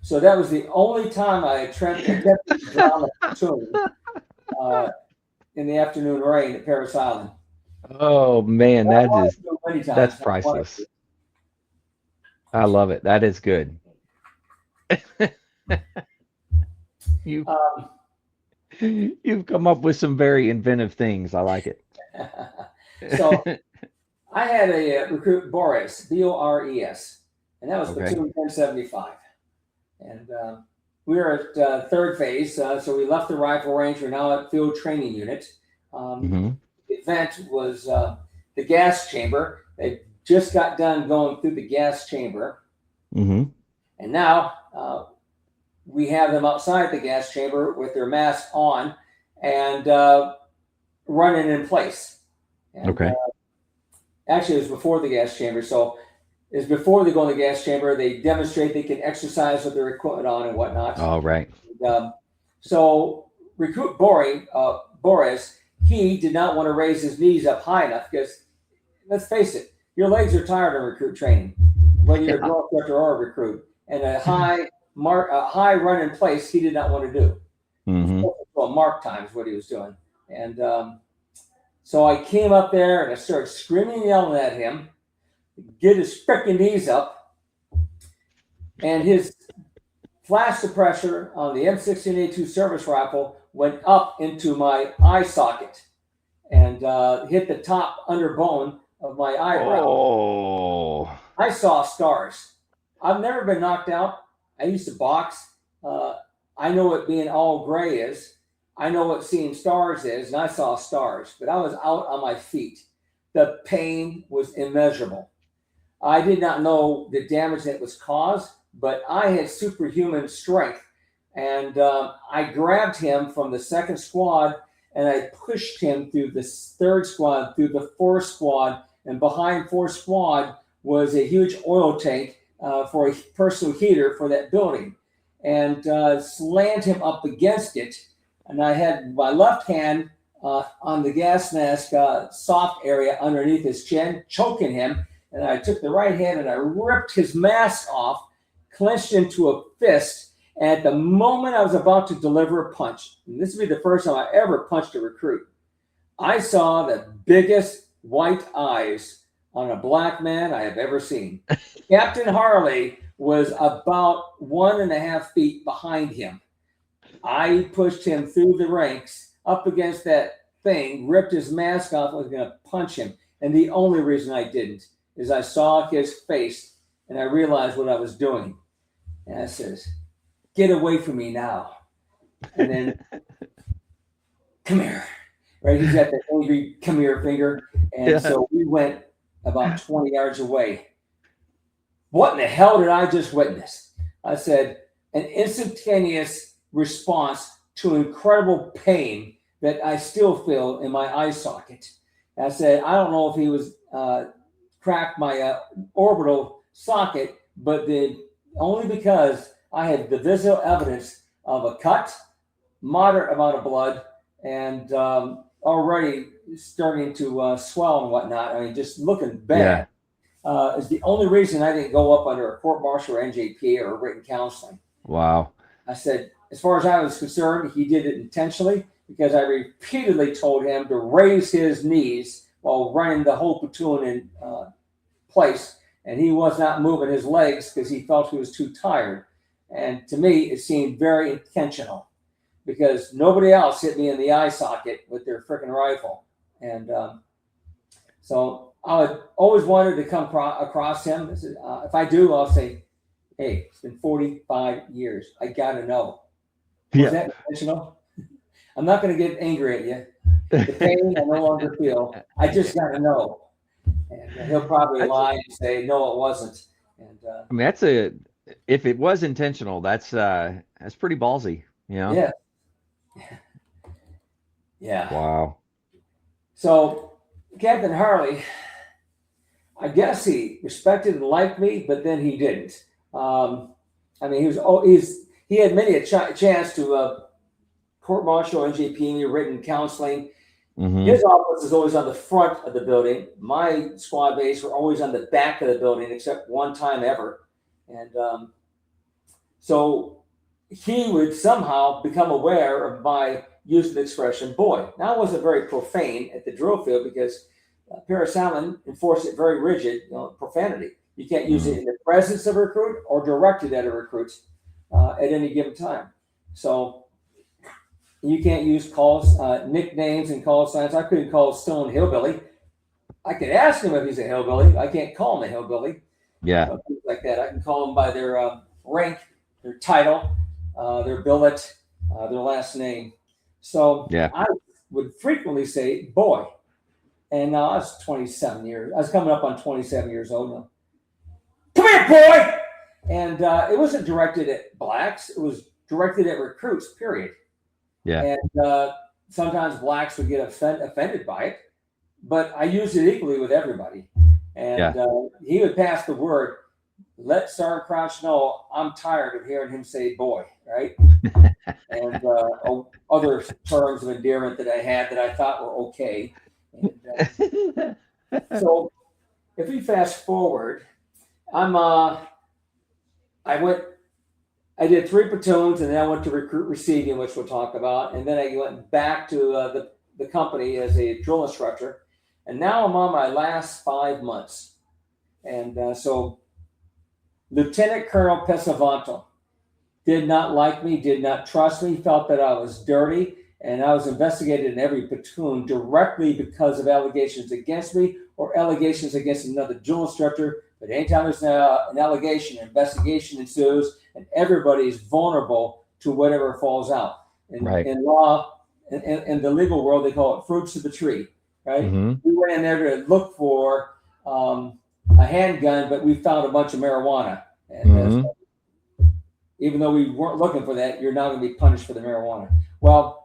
So that was the only time I attempted to drown a platoon in the afternoon rain at Paris Island. Oh man, that's I priceless. I love it. That is good. You you've come up with some very inventive things. I like it. So I had a recruit, Boris, Bores, and that was Okay. platoon 1075. And we were at third phase, so we left the rifle range. We're now at field training unit. Mhm. The event was the gas chamber. They just got done going through the gas chamber. Mhm. And now we have them outside the gas chamber with their masks on and running in place. And, Okay. actually, it was before the gas chamber. So it's before they go in the gas chamber. They demonstrate they can exercise with their equipment on and whatnot. All right. So recruit Boris, he did not want to raise his knees up high enough because, let's face it, your legs are tired in recruit training, whether you're a drill instructor or a recruit. And a high run in place, he did not want to do. Mhm. Well, mark time is what he was doing. And so I came up there and I started screaming and yelling at him, get his freaking knees up. And his flash suppressor on the M16A2 service rifle went up into my eye socket and hit the top underbone of my eyebrow. Oh. I saw stars. I've never been knocked out. I used to box. I know what being all gray is. I know what seeing stars is, and I saw stars, but I was out on my feet. The pain was immeasurable. I did not know the damage that was caused, but I had superhuman strength. And I grabbed him from the second squad and I pushed him through the third squad, through the fourth squad, and behind fourth squad was a huge oil tank for a personal heater for that building, and slammed him up against it. And I had my left hand on the gas mask soft area underneath his chin, choking him. And I took the right hand and I ripped his mask off, clenched into a fist. And at the moment I was about to deliver a punch, and this would be the first time I ever punched a recruit, I saw the biggest white eyes on a black man I have ever seen. Captain Harley was about 1.5 feet behind him. I pushed him through the ranks up against that thing, ripped his mask off, and was going to punch him. And the only reason I didn't is I saw his face and I realized what I was doing. And I says, "Get away from me now." And then, "Come here." Right? He's got that angry "come here" finger. And so we went about 20 yards away. What in the hell did I just witness? I said, an instantaneous response to incredible pain that I still feel in my eye socket. I said, I don't know if he was cracked my orbital socket, but only because I had the visual evidence of a cut, moderate amount of blood, and already starting to swell and whatnot. I mean, just looking bad. Is the only reason I didn't go up under a court-martial or NJP or written counseling. Wow. I said, as far as I was concerned, he did it intentionally because I repeatedly told him to raise his knees while running the whole platoon in place. And he was not moving his legs because he felt he was too tired. And to me, it seemed very intentional. because nobody else hit me in the eye socket with their freaking rifle. And so I would always wanted to come across him. If I do, I'll say, hey, it's been 45 years. I got to know. Was that intentional? I'm not going to get angry at you. The pain I no longer feel. I just got to know. And he'll probably lie and say, no, it wasn't. And I mean, if it was intentional, that's pretty ballsy, you know? Yeah. Yeah. Wow. So Captain Harley, I guess he respected and liked me, but then he didn't. I mean, he had many a chance to court-martial, NJP, written counseling. Mm-hmm. His office is always on the front of the building. My squad base were always on the back of the building, except one time ever. And so he would somehow become aware of my use of the expression boy. Now, it wasn't very profane at the drill field because Paris Allen enforced it very rigid, profanity. You can't use it in the presence of a recruit or directed at a recruit at any given time. So you can't use calls, nicknames and call signs. I couldn't call Stone hillbilly. I could ask him if he's a hillbilly. I can't call him a hillbilly. Yeah. Things like that. I can call them by their rank, their title, their billet, their last name. So yeah. I would frequently say boy. And I was 27 years. I was coming up on 27 years old now. Come here, boy! And it wasn't directed at blacks. It was directed at recruits, period. Yeah. And sometimes blacks would get offended by it. But I used it equally with everybody. And he would pass the word, let Sergeant Crouch know I'm tired of hearing him say boy, right? And other terms of endearment that I had that I thought were okay. And, so if we fast forward, I did 3 platoons, and then I went to recruit receiving, which we'll talk about. And then I went back to the company as a drill instructor. And now I'm on my last 5 months. And so Lieutenant Colonel Pesavanto did not like me, did not trust me, felt that I was dirty, and I was investigated in every platoon directly because of allegations against me or allegations against another drill instructor. But anytime there's an allegation, an investigation ensues, and everybody's vulnerable to whatever falls out. In law, in the legal world, they call it fruits of the tree, right? Mm-hmm. We went in there to look for a handgun, but we found a bunch of marijuana. And even though we weren't looking for that, you're not going to be punished for the marijuana. Well,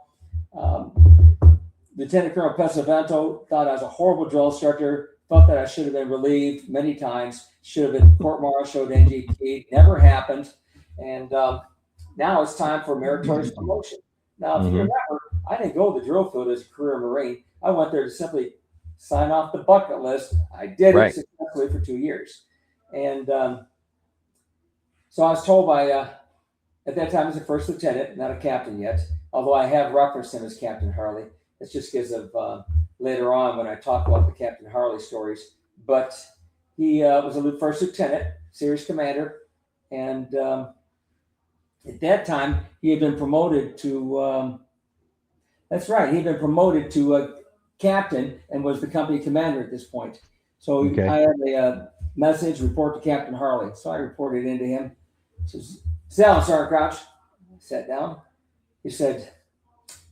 Lieutenant Colonel Pesavanto thought I was a horrible drill instructor, thought that I should have been relieved many times, should have been court-martialed, NGP, never happened. And now it's time for meritorious promotion. Now, if you remember, I didn't go to the drill field as a career Marine. I went there to simply sign off the bucket list. I did it successfully for 2 years. And so I was told by, at that time, as a first lieutenant, not a captain yet, although I have referenced him as Captain Harley. It's just because of later on when I talk about the Captain Harley stories. But he was a first lieutenant, series commander. And at that time, he had been promoted to, that's right, he had been promoted to a captain and was the company commander at this point. So I had a message, report to Captain Harley. So I reported into him. He says, sit down, Sergeant Crouch. I sat down. He said,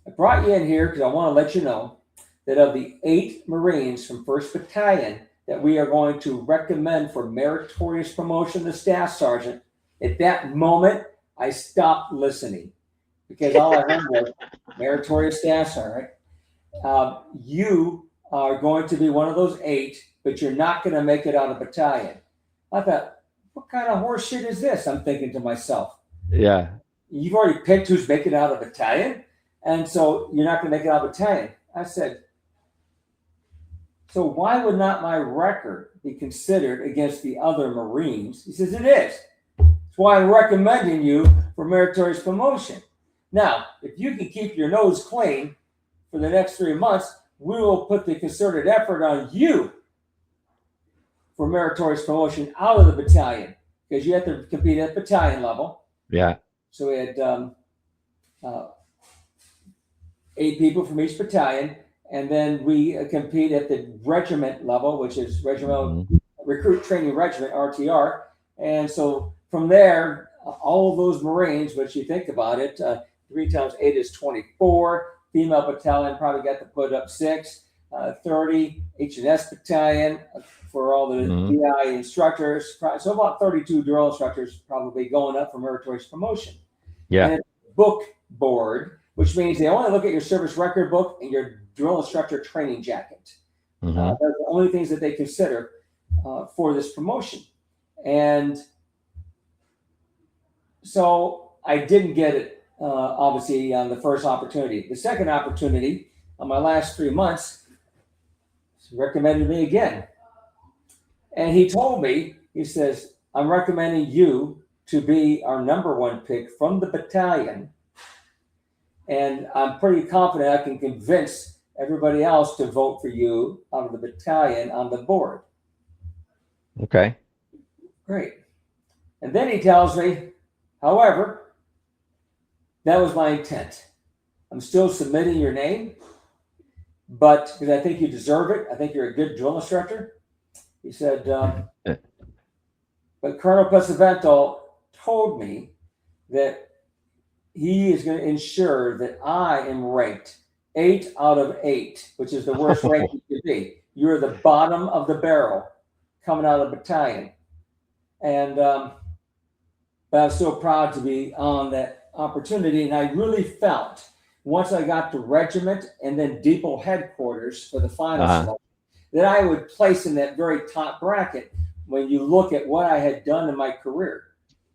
I brought you in here because I want to let you know that of the 8 Marines from 1st Battalion that we are going to recommend for meritorious promotion to staff sergeant, at that moment, I stopped listening because all I heard was meritorious staff sergeant. You are going to be one of those 8, but you're not going to make it out of battalion. I thought, what kind of horse shit is this? I'm thinking to myself. Yeah. You've already picked who's making it out of battalion, and so you're not going to make it out of battalion. I said, so why would not my record be considered against the other Marines? He says, it is. That's why I'm recommending you for meritorious promotion. Now, if you can keep your nose clean for the next 3 months, we will put the concerted effort on you for meritorious promotion out of the battalion because you have to compete at battalion level. Yeah. So we had 8 people from each battalion, and then we compete at the regiment level, which is Regimental Recruit Training Regiment, RTR. And so from there, all of those Marines, which you think about it, 3 times 8 is 24. Female battalion probably got to put up 6, 30 H&S battalion for all the DI instructors. So about 32 drill instructors probably going up for meritorious promotion. Yeah. And book board, which means they only look at your service record book and your drill instructor training jacket. Those are the only things that they consider for this promotion. And so I didn't get it, obviously, on the first opportunity. The second opportunity, on my last 3 months, he recommended me again. And he told me, he says, I'm recommending you to be our #1 pick from the battalion. And I'm pretty confident I can convince everybody else to vote for you out of the battalion on the board. Okay. Great. And then he tells me, however, that was my intent. I'm still submitting your name, but because I think you deserve it. I think you're a good drill instructor. He said, but Colonel Pesavento told me that he is going to ensure that I am ranked 8 out of 8, which is the worst rank you could be. You're the bottom of the barrel coming out of the battalion. And but I'm so proud to be on that opportunity. And I really felt once I got to regiment and then depot headquarters for the final selection, that I would place in that very top bracket when you look at what I had done in my career.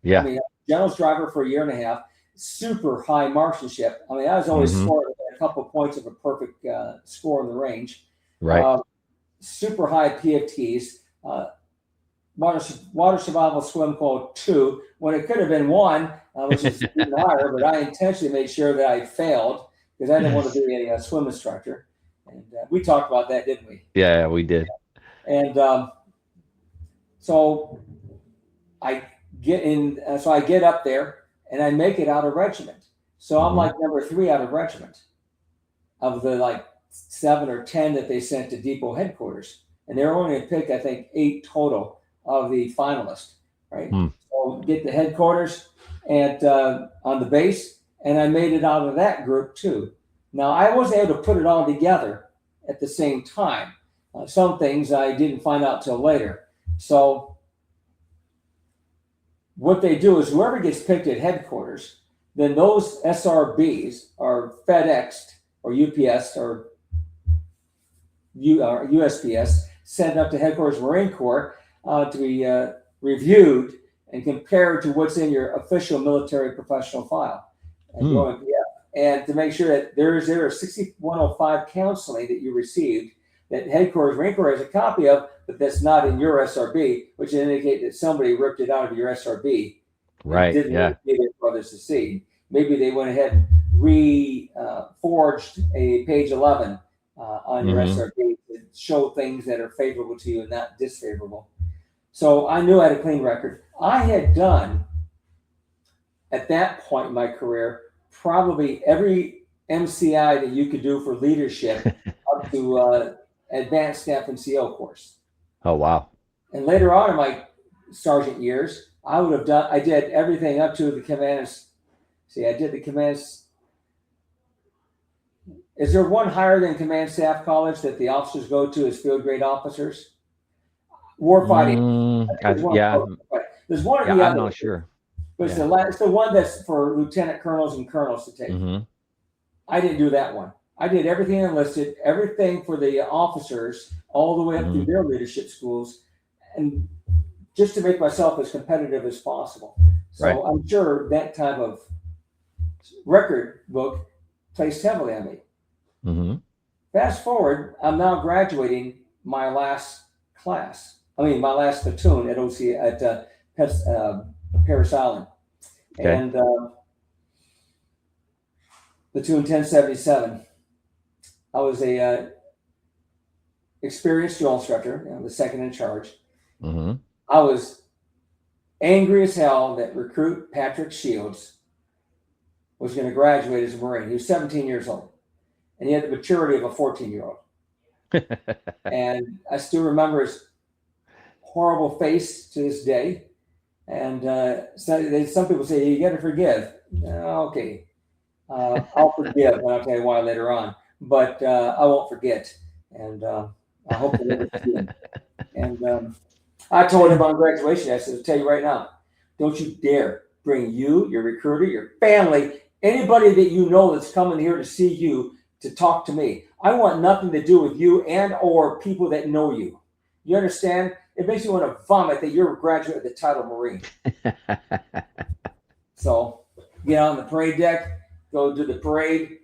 Yeah. I mean, general's driver for a year and a half, super high marksmanship. I mean, I was always scoring a couple of points of a perfect score in the range. Right. Super high PFTs. Water survival swim code 2 when it could have been 1, which is even higher, but I intentionally made sure that I failed because I didn't want to be a swim instructor. And we talked about that, didn't we? Yeah, we did. And so I get in, so I get up there and I make it out of regiment. So I'm like #3 out of regiment of the like 7 or 10 that they sent to depot headquarters. And they're only going to pick, I think, 8 total of the finalists, right? So get the headquarters and on the base, and I made it out of that group too. Now I wasn't able to put it all together at the same time. Some things I didn't find out till later. So what they do is whoever gets picked at headquarters, then those SRBs are FedExed or UPS or USPS sent up to headquarters Marine Corps to be reviewed and compared to what's in your official military professional file. And to make sure that there is 6105 counseling that you received that headquarters Marine Corps has a copy of, but that's not in your SRB, which indicates that somebody ripped it out of your SRB. Right. Didn't give it for others to see. Maybe they went ahead and reforged a page 11 on your SRB to show things that are favorable to you and not disfavorable. So I knew I had a clean record. I had done, at that point in my career, probably every MCI that you could do for leadership up to advanced staff NCO course. Oh, wow. And later on in my sergeant years, I did everything up to the commands. See, I did the commands. Is there one higher than command staff college that the officers go to as field grade officers? Warfighting. There's one or the other. I'm not sure. But it's the one that's for lieutenant colonels and colonels to take. I didn't do that one. I did everything enlisted, everything for the officers, all the way up through their leadership schools, and just to make myself as competitive as possible. So I'm sure that type of record book placed heavily on me. Fast forward, I'm now graduating my last class. My last platoon at OC at Paris Island. Okay. And platoon 1077. I was a experienced drill instructor, the second in charge. I was angry as hell that recruit Patrick Shields was going to graduate as a Marine. He was 17 years old. and he had the maturity of a 14-year-old. And I still remember his horrible face to this day. And some people say, you got to forgive. Okay. I'll forgive, and I'll tell you why later on. But I won't forget. And I hope to never forget. And I told him on graduation, I said, I'll tell you right now, don't you dare bring you, your recruiter, your family, anybody that you know that's coming here to see you to talk to me. I want nothing to do with you and or people that know you. You understand? It makes you want to vomit that you're a graduate of the title Marine. So get on the parade deck, go do the parade.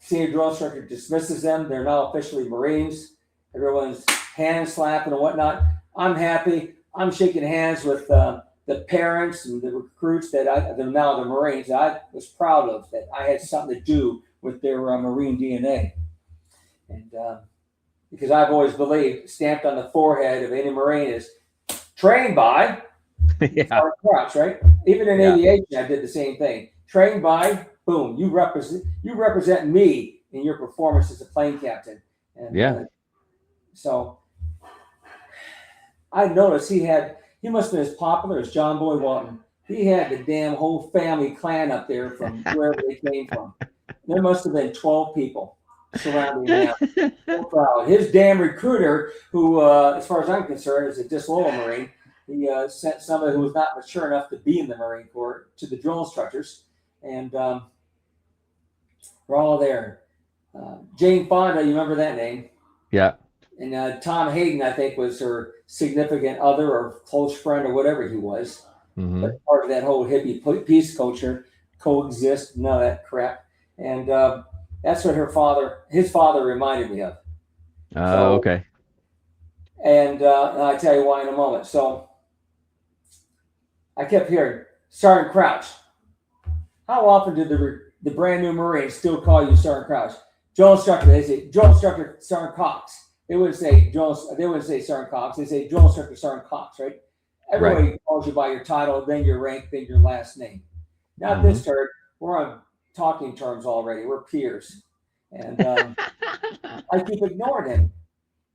Senior drill instructor dismisses them. They're now officially Marines. Everyone's hand slapping and whatnot. I'm happy. I'm shaking hands with the parents and the recruits that they're now the Marines. I was proud of that. I had something to do with their Marine DNA. And because I've always believed, stamped on the forehead of any Marine is trained by Crouch, right? Even in aviation, I did the same thing. Trained by, boom, you represent me in your performance as a plane captain. And so I noticed he must have been as popular as John Boy Walton. He had the damn whole family clan up there from wherever they came from. There must have been 12 people surrounding him. So proud. His damn recruiter, who, as far as I'm concerned, is a disloyal Marine. He sent somebody who was not mature enough to be in the Marine Corps to the drill instructors. And we're all there. Jane Fonda, you remember that name? Yeah. And Tom Hayden, I think, was her significant other or close friend or whatever he was. Mm-hmm. But part of that whole hippie peace culture, coexist, none of that crap. And that's what his father reminded me of. Okay. And I'll tell you why in a moment. So I kept hearing, Sergeant Crouch. How often did the brand new Marines still call you Sergeant Crouch? Drill instructor, they say drill instructor Sergeant Cox. They wouldn't say Sergeant Cox. They say drill instructor Sergeant Cox, right? Everybody calls you by your title, then your rank, then your last name. Now this turn, we're on talking terms already. We're peers. And I keep ignoring him.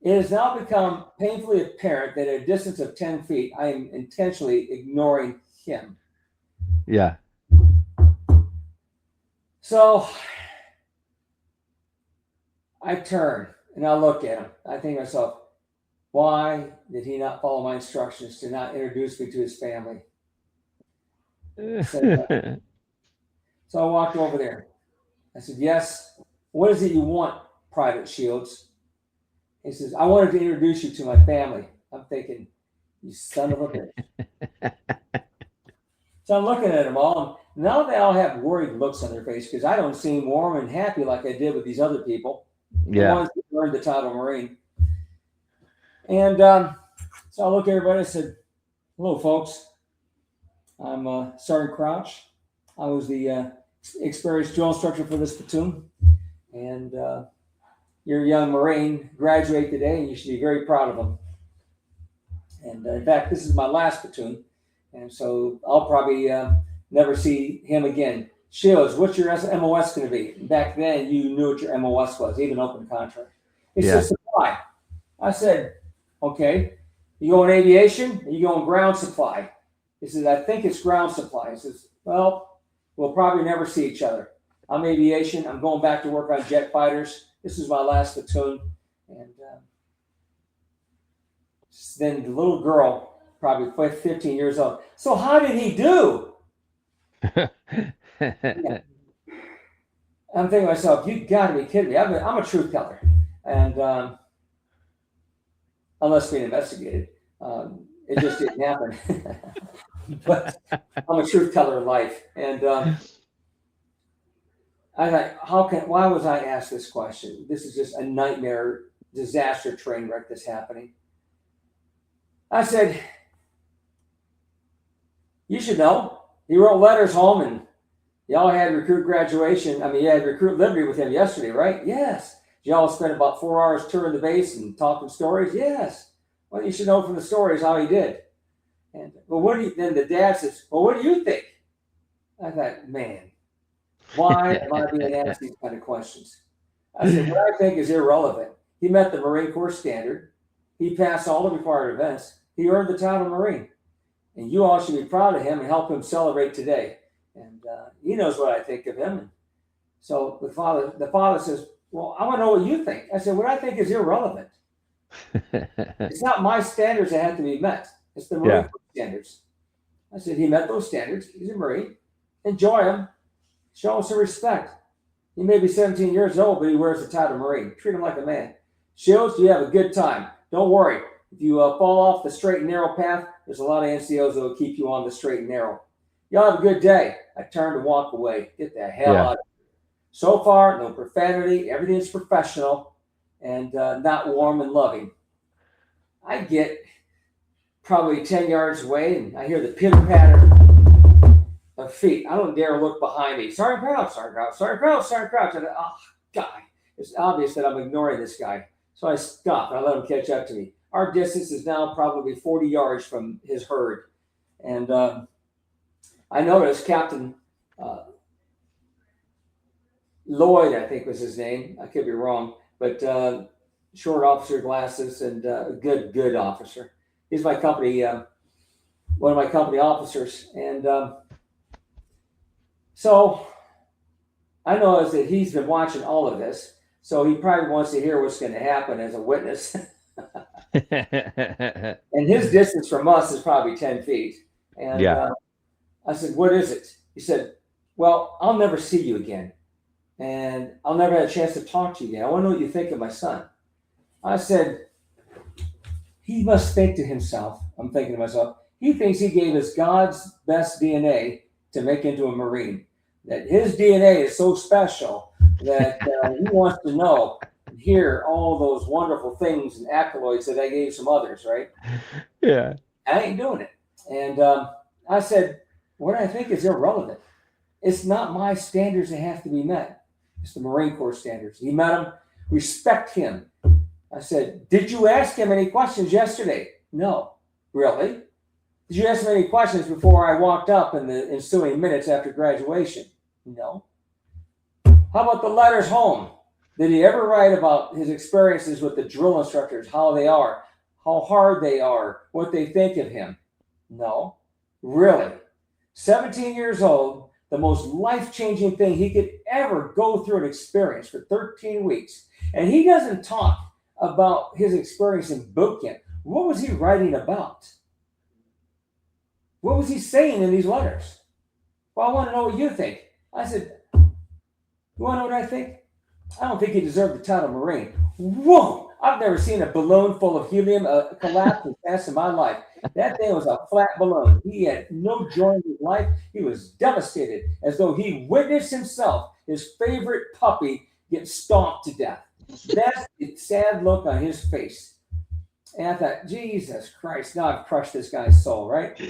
It has now become painfully apparent that at a distance of 10 feet, I am intentionally ignoring him. Yeah. So I turn and I look at him. I think to myself, why did he not follow my instructions to not introduce me to his family? So I walked over there. I said, yes, what is it you want, Private Shields? He says, I wanted to introduce you to my family. I'm thinking, you son of a bitch. So I'm looking at them all. And now they all have worried looks on their face because I don't seem warm and happy like I did with these other people. Yeah. The ones that earned the title Marine. And so I looked at everybody and said, hello, folks. I'm Sergeant Crouch. I was the experienced drill instructor for this platoon. And you're a young Marine, graduate today, and you should be very proud of them. And in fact, this is my last platoon. And so I'll probably never see him again. Shields, what's your MOS going to be? Back then, you knew what your MOS was, even open contract. He said, supply. I said, okay. You going aviation or you going ground supply? He says, I think it's ground supply. He says, well, we'll probably never see each other. I'm aviation. I'm going back to work on jet fighters. This is my last platoon. And then the little girl, probably 15 years old. So how did he do? Yeah. I'm thinking to myself, you got to be kidding me. I'm a truth teller. And unless being investigated, it just didn't happen. But I'm a truth teller in life. And I thought, why was I asked this question? This is just a nightmare, disaster train wreck that's happening. I said, you should know. He wrote letters home and y'all had recruit graduation. I mean, you had recruit liberty with him yesterday, right? Yes. Y'all spent about 4 hours touring the base and talking stories? Yes. Well, you should know from the stories how he did. And then the dad says, well, what do you think? I thought, man, why am I being asked these kind of questions? I said, what I think is irrelevant. He met the Marine Corps standard. He passed all the required events. He earned the title Marine. And you all should be proud of him and help him celebrate today. And he knows what I think of him. And so the father says, well, I want to know what you think. I said, what I think is irrelevant. It's not my standards that have to be met. It's the Marine Corps standards. I said, he met those standards. He's a Marine. Enjoy him. Show him some respect. He may be 17 years old, but he wears the title Marine. Treat him like a man. Shields, you have a good time. Don't worry. If you fall off the straight and narrow path, there's a lot of NCOs that will keep you on the straight and narrow. Y'all have a good day. I turned to walk away. Get the hell out of here. So far, no profanity. Everything's professional and not warm and loving. I get probably 10 yards away, and I hear the pitter-patter of feet. I don't dare look behind me. Sergeant Crouch, Sergeant Crouch, Sergeant Crouch, Sergeant Crouch. And oh, God, it's obvious that I'm ignoring this guy. So I stop and I let him catch up to me. Our distance is now probably 40 yards from his herd. And I noticed Captain Lloyd, I think was his name. I could be wrong. But short officer, glasses, and a good officer. He's my company, one of my company officers. And so I noticed that he's been watching all of this. So he probably wants to hear what's going to happen as a witness. And his distance from us is probably 10 feet. And I said, what is it? He said, well, I'll never see you again. And I'll never have a chance to talk to you again. I want to know what you think of my son. I said, he must think to himself. I'm thinking to myself, he thinks he gave us God's best DNA to make into a Marine. That his DNA is so special that he wants to know and hear all those wonderful things and accolades that I gave some others, right? Yeah. I ain't doing it. And I said, what I think is irrelevant. It's not my standards that have to be met. It's the Marine Corps standards. He met them. Respect him. I said, did you ask him any questions yesterday? No. Really? Did you ask him any questions before I walked up in the ensuing minutes after graduation? No. How about the letters home? Did he ever write about his experiences with the drill instructors, how they are, how hard they are, what they think of him? No. Really? 17 years old, the most life-changing thing he could ever go through and experience for 13 weeks. And he doesn't talk about his experience in boot camp. What was he writing about? What was he saying in these letters? Well, I want to know what you think. I said, you want to know what I think? I don't think he deserved the title Marine. Whoa! I've never seen a balloon full of helium collapse as fast in my life. That thing was a flat balloon. He had no joy in his life. He was devastated, as though he witnessed himself, his favorite puppy, get stomped to death. That's the sad look on his face. And I thought, Jesus Christ, now I've crushed this guy's soul, right?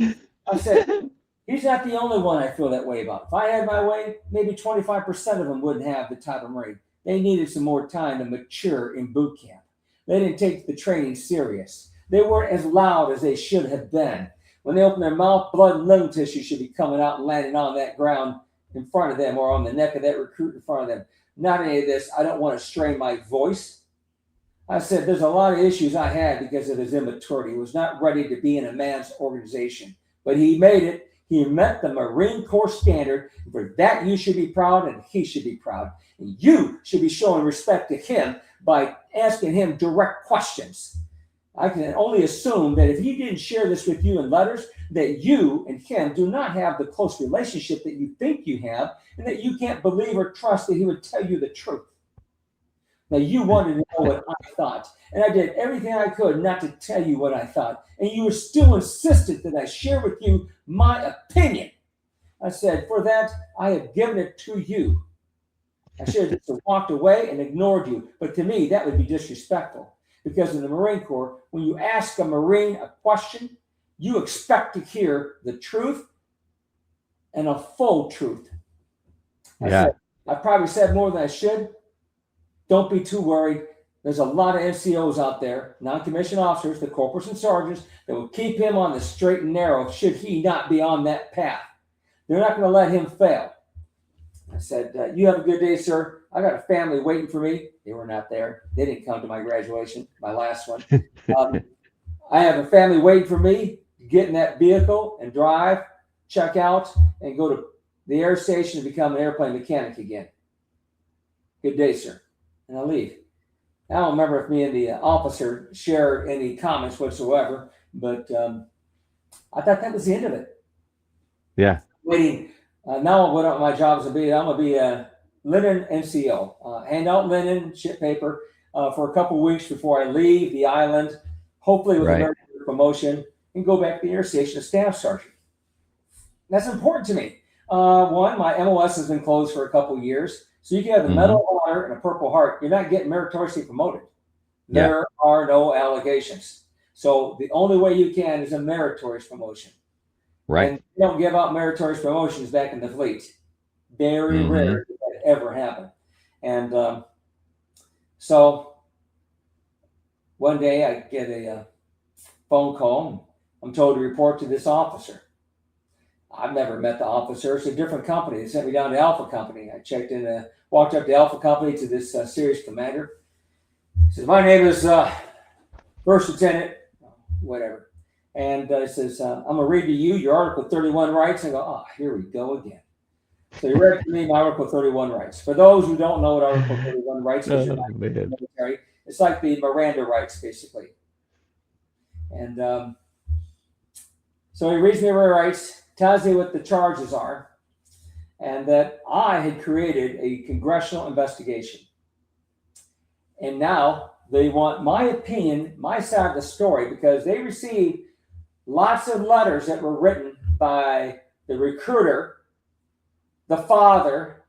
I said, he's not the only one I feel that way about. If I had my way, maybe 25% of them wouldn't have the title Marine. They needed some more time to mature in boot camp. They didn't take the training serious. They weren't as loud as they should have been. When they open their mouth, blood and lung tissue should be coming out and landing on that ground in front of them or on the neck of that recruit in front of them. Not any of this. I don't want to strain my voice. I said there's a lot of issues I had because of his immaturity. He was not ready to be in a man's organization. But he made it. He met the Marine Corps standard. For that, you should be proud, and he should be proud. And you should be showing respect to him by asking him direct questions. I can only assume that if he didn't share this with you in letters, that you and him do not have the close relationship that you think you have, and that you can't believe or trust that he would tell you the truth. Now, you wanted to know what I thought, and I did everything I could not to tell you what I thought, and you were still insistent that I share with you my opinion. I said, for that, I have given it to you. I should have just walked away and ignored you, but to me, that would be disrespectful. Because in the Marine Corps, when you ask a Marine a question, you expect to hear the truth and a full truth. I probably said more than I should. Don't be too worried. There's a lot of NCOs out there, non-commissioned officers, the corporals and sergeants, that will keep him on the straight and narrow should he not be on that path. They're not going to let him fail. I said, you have a good day, sir. I got a family waiting for me. They were not there. They didn't come to my graduation, my last one. I have a family waiting for me to get in that vehicle and drive, check out, and go to the air station to become an airplane mechanic again. Good day, sir. And I leave. I don't remember if me and the officer shared any comments whatsoever, but I thought that was the end of it. Yeah. Waiting. Now what my job is to be, I'm going to be a linen NCO. Hand out linen, ship paper for a couple of weeks before I leave the island, hopefully with a promotion, and go back to the air station as staff sergeant. That's important to me. One, my MOS has been closed for a couple of years. So you can have the Medal of Honor and a Purple Heart. You're not getting meritoriously promoted. There are no allegations. So the only way you can is a meritorious promotion. Right. And you don't give out meritorious promotions back in the fleet. Very rare does that ever happen. And so one day I get a phone call. And I'm told to report to this officer. I've never met the officer. It's a different company. They sent me down to Alpha Company. I checked in, walked up to Alpha Company to this series commander. He says, my name is First Lieutenant, whatever. And he says, I'm going to read to you your Article 31 rights. I go, oh, here we go again. So he read to me my Article 31 rights. For those who don't know what Article 31 rights is, you're not in the military. It's like the Miranda rights, basically. And so he reads me my rights, tells me what the charges are, and that I had created a congressional investigation. And now they want my opinion, my side of the story, because they received lots of letters that were written by the recruiter, the father,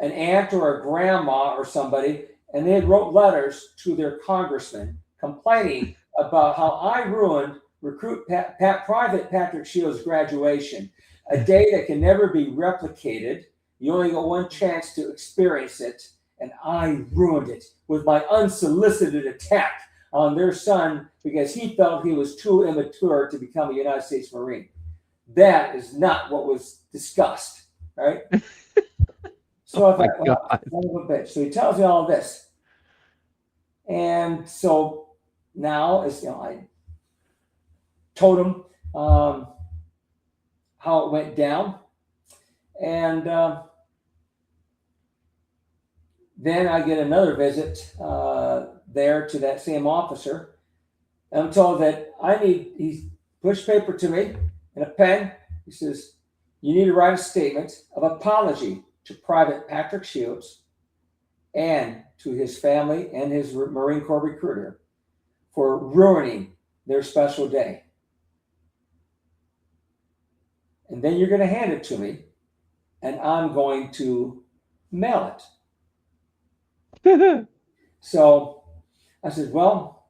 an aunt or a grandma or somebody, and they had wrote letters to their congressman complaining about how I ruined Private Patrick Shields' graduation, a day that can never be replicated. You only get one chance to experience it, and I ruined it with my unsolicited attack on their son because he felt he was too immature to become a United States Marine. That is not what was discussed, right? So I thought, well, son of a bitch. So he tells me all of this. And so now, as you know, I told him how it went down. And then I get another visit there to that same officer. And I'm told that he pushed paper to me and a pen. He says, you need to write a statement of apology to Private Patrick Shields and to his family and his Marine Corps recruiter for ruining their special day. And then you're going to hand it to me, and I'm going to mail it. So I said, well,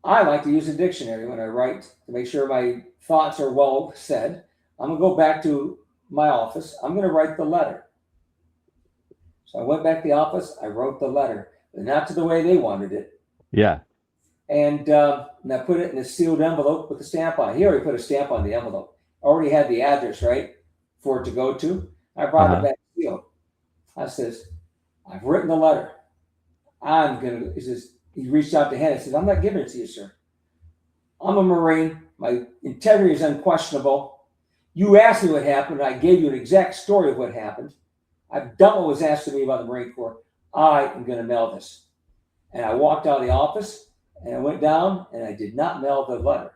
I like to use a dictionary when I write to make sure my thoughts are well said. I'm going to go back to my office. I'm going to write the letter. So I went back to the office. I wrote the letter, but not to the way they wanted it. Yeah. And I put it in a sealed envelope with a stamp on it. He already put a stamp on the envelope. Already had the address, right, for it to go to. I brought it back sealed. I says, I've written the letter. He reached out to Hannah and says, I'm not giving it to you, sir. I'm a Marine. My integrity is unquestionable. You asked me what happened. I gave you an exact story of what happened. I've done what was asked of me by the Marine Corps. I am going to mail this. And I walked out of the office and I went down and I did not mail the letter.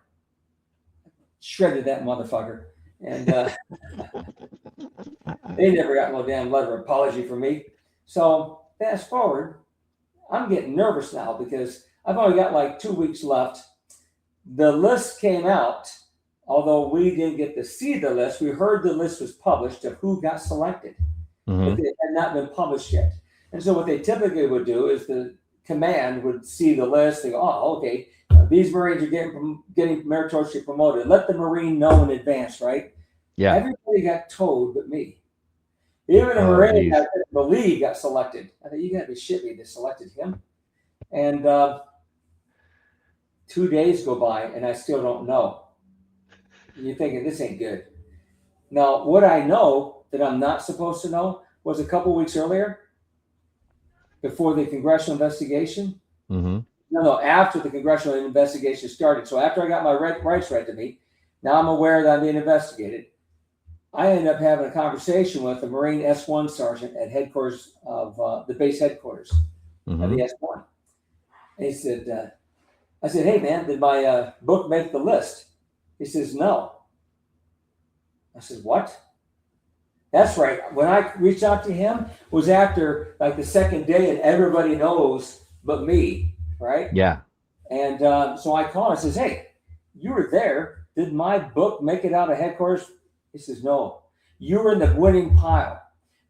Shredded that motherfucker. And they never got no damn letter of apology from me. So fast forward, I'm getting nervous now because I've only got like 2 weeks left. The list came out, although we didn't get to see the list. We heard the list was published of who got selected, but it had not been published yet. And so what they typically would do is the command would see the list. They go, oh, okay, these Marines are getting meritoriously promoted. Let the Marine know in advance, right? Yeah. Everybody got told but me. Even a Marine I couldn't believe got selected. I thought, you got to be shit me. They selected him. And 2 days go by and I still don't know. And you're thinking, this ain't good. Now, what I know that I'm not supposed to know, was a couple weeks earlier, before the congressional investigation. Mm-hmm. No, after the congressional investigation started. So after I got my rights read to me, now I'm aware that I'm being investigated. I ended up having a conversation with a Marine S1 sergeant at headquarters of the base headquarters of Mm-hmm. the S1. And he said, I said, hey, man, did my book make the list? He says, no. I said, what? That's right. When I reached out to him, it was after like the second day, and everybody knows but me, right? Yeah. And so I called. I says, hey, you were there. Did my book make it out of headquarters? He says, no. You were in the winning pile,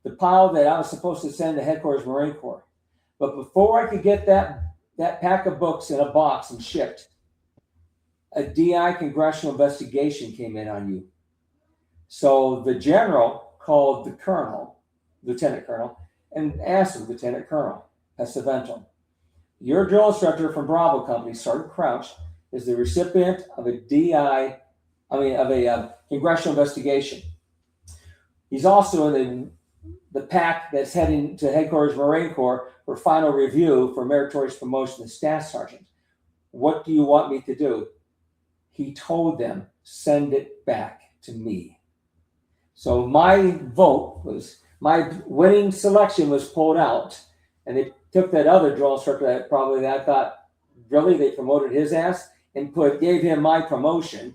the pile that I was supposed to send to headquarters Marine Corps. But before I could get that pack of books in a box and shipped, a DI congressional investigation came in on you. So the general called the colonel, lieutenant colonel, and asked him, Lieutenant Colonel Pesavento, your drill instructor from Bravo Company, Sergeant Crouch, is the recipient of a congressional investigation. He's also in the pack that's heading to headquarters Marine Corps for final review for meritorious promotion to staff sergeant. What do you want me to do? He told them, send it back to me. So my winning selection was pulled out, and they took that other drill instructor that I thought, really, they promoted his ass and gave him my promotion.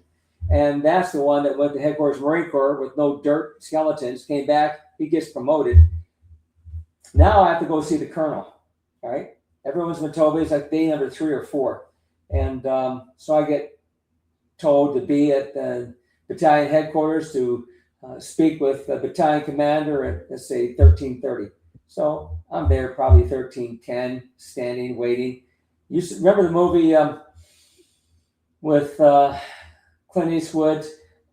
And that's the one that went to headquarters Marine Corps with no dirt skeletons, came back, he gets promoted. Now I have to go see the colonel, all right? Everyone's been told me it's like day number 3 or 4. And so I get told to be at the battalion headquarters to speak with the battalion commander at, let's say, 13:30. So I'm there probably 13:10, standing, waiting. You remember the movie with Clint Eastwood,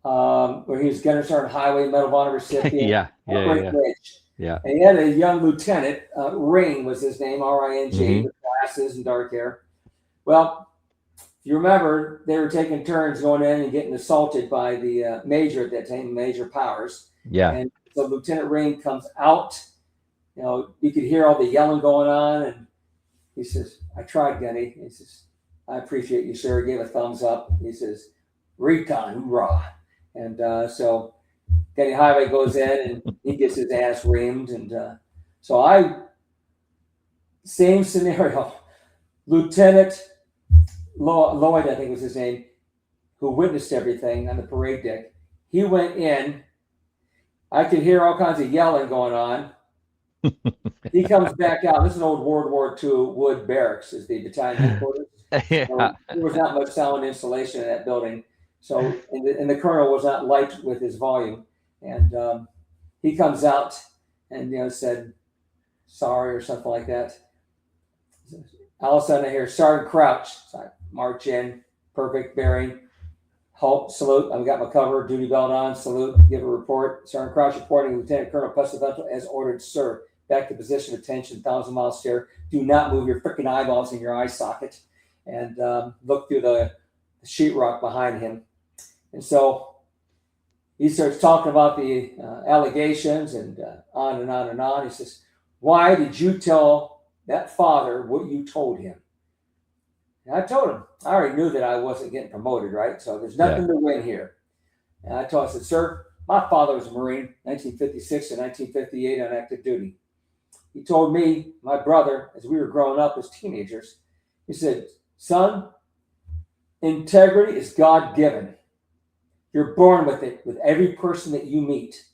where he was Gunner Sergeant Highway Medal of Honor recipient? Yeah. And he had a young lieutenant, Ring was his name, R-I-N-G, with glasses and dark hair. Well, if you remember, they were taking turns going in and getting assaulted by the major at that time, Major Powers. Yeah. And so Lieutenant Ring comes out. You know, you could hear all the yelling going on, and he says, I tried, Gunny. He says, I appreciate you, sir. He gave a thumbs up. He says, recon, hoorah. And so Gunny Highway goes in, and he gets his ass reamed. And same scenario. Lieutenant Lloyd, I think was his name, who witnessed everything on the parade deck. He went in. I could hear all kinds of yelling going on. He comes back out. This is an old World War II wood barracks, is the battalion headquarters. Yeah. So there was not much sound insulation in that building. So, and the colonel was not light with his volume. And he comes out and, said, sorry, or something like that. All of a sudden I hear Sergeant Crouch. So I march in, perfect bearing, halt, salute. I've got my cover, duty belt on, salute, give a report. Sergeant Crouch reporting, Lieutenant Colonel Pesavento as ordered, sir. Back to position, attention, 1,000-mile stare. Do not move your freaking eyeballs in your eye socket. And look through the sheetrock behind him. And so he starts talking about the allegations and on and on and on. He says, why did you tell that father what you told him? And I told him, I already knew that I wasn't getting promoted, right? So there's nothing to win here. And I said, sir, my father was a Marine, 1956 to 1958 on active duty. He told me, my brother, as we were growing up as teenagers, he said, son, integrity is God-given. You're born with it, with every person that you meet.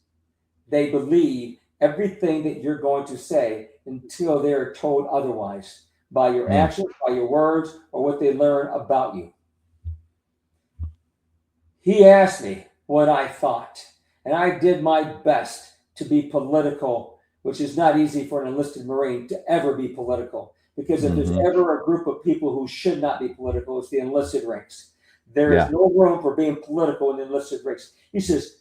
They believe everything that you're going to say until they're told otherwise by your actions, by your words, or what they learn about you. He asked me what I thought, and I did my best to be political, which is not easy for an enlisted Marine to ever be political. Because if there's ever a group of people who should not be political, it's the enlisted ranks. There is no room for being political in the enlisted ranks. He says,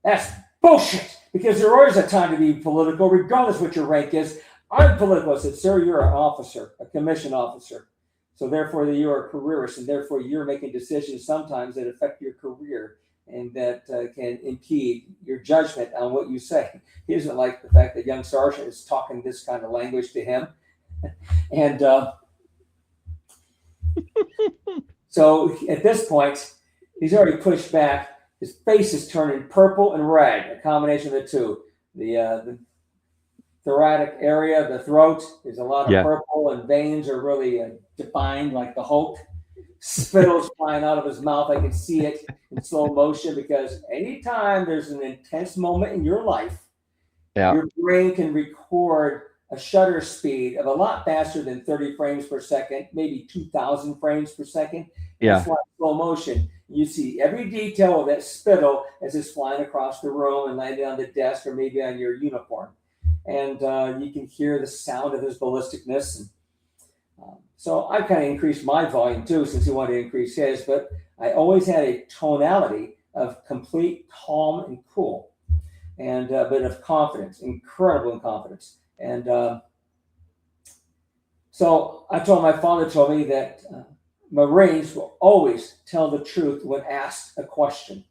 that's bullshit, because there's always a time to be political, regardless what your rank is. I'm political. I said, sir, you're an officer, a commissioned officer. So therefore, you're a careerist, and therefore you're making decisions sometimes that affect your career. and that can impede your judgment on what you say. He doesn't like the fact that young sergeant is talking this kind of language to him. And so at this point, he's already pushed back. His face is turning purple and red, a combination of the two. The thoracic area, the throat, there's a lot of purple, and veins are really defined like the Hulk. Spittle's flying out of his mouth. I can see it in slow motion, because anytime there's an intense moment in your life, your brain can record a shutter speed of a lot faster than 30 frames per second, maybe 2,000 frames per second. It's like slow motion. You see every detail of that spittle as it's flying across the room and landing on the desk or maybe on your uniform. And you can hear the sound of his ballisticness. And, so I kind of increased my volume too, since he wanted to increase his, but I always had a tonality of complete calm and cool, and but of confidence, incredible confidence. And so I told my father told me that Marines will always tell the truth when asked a question.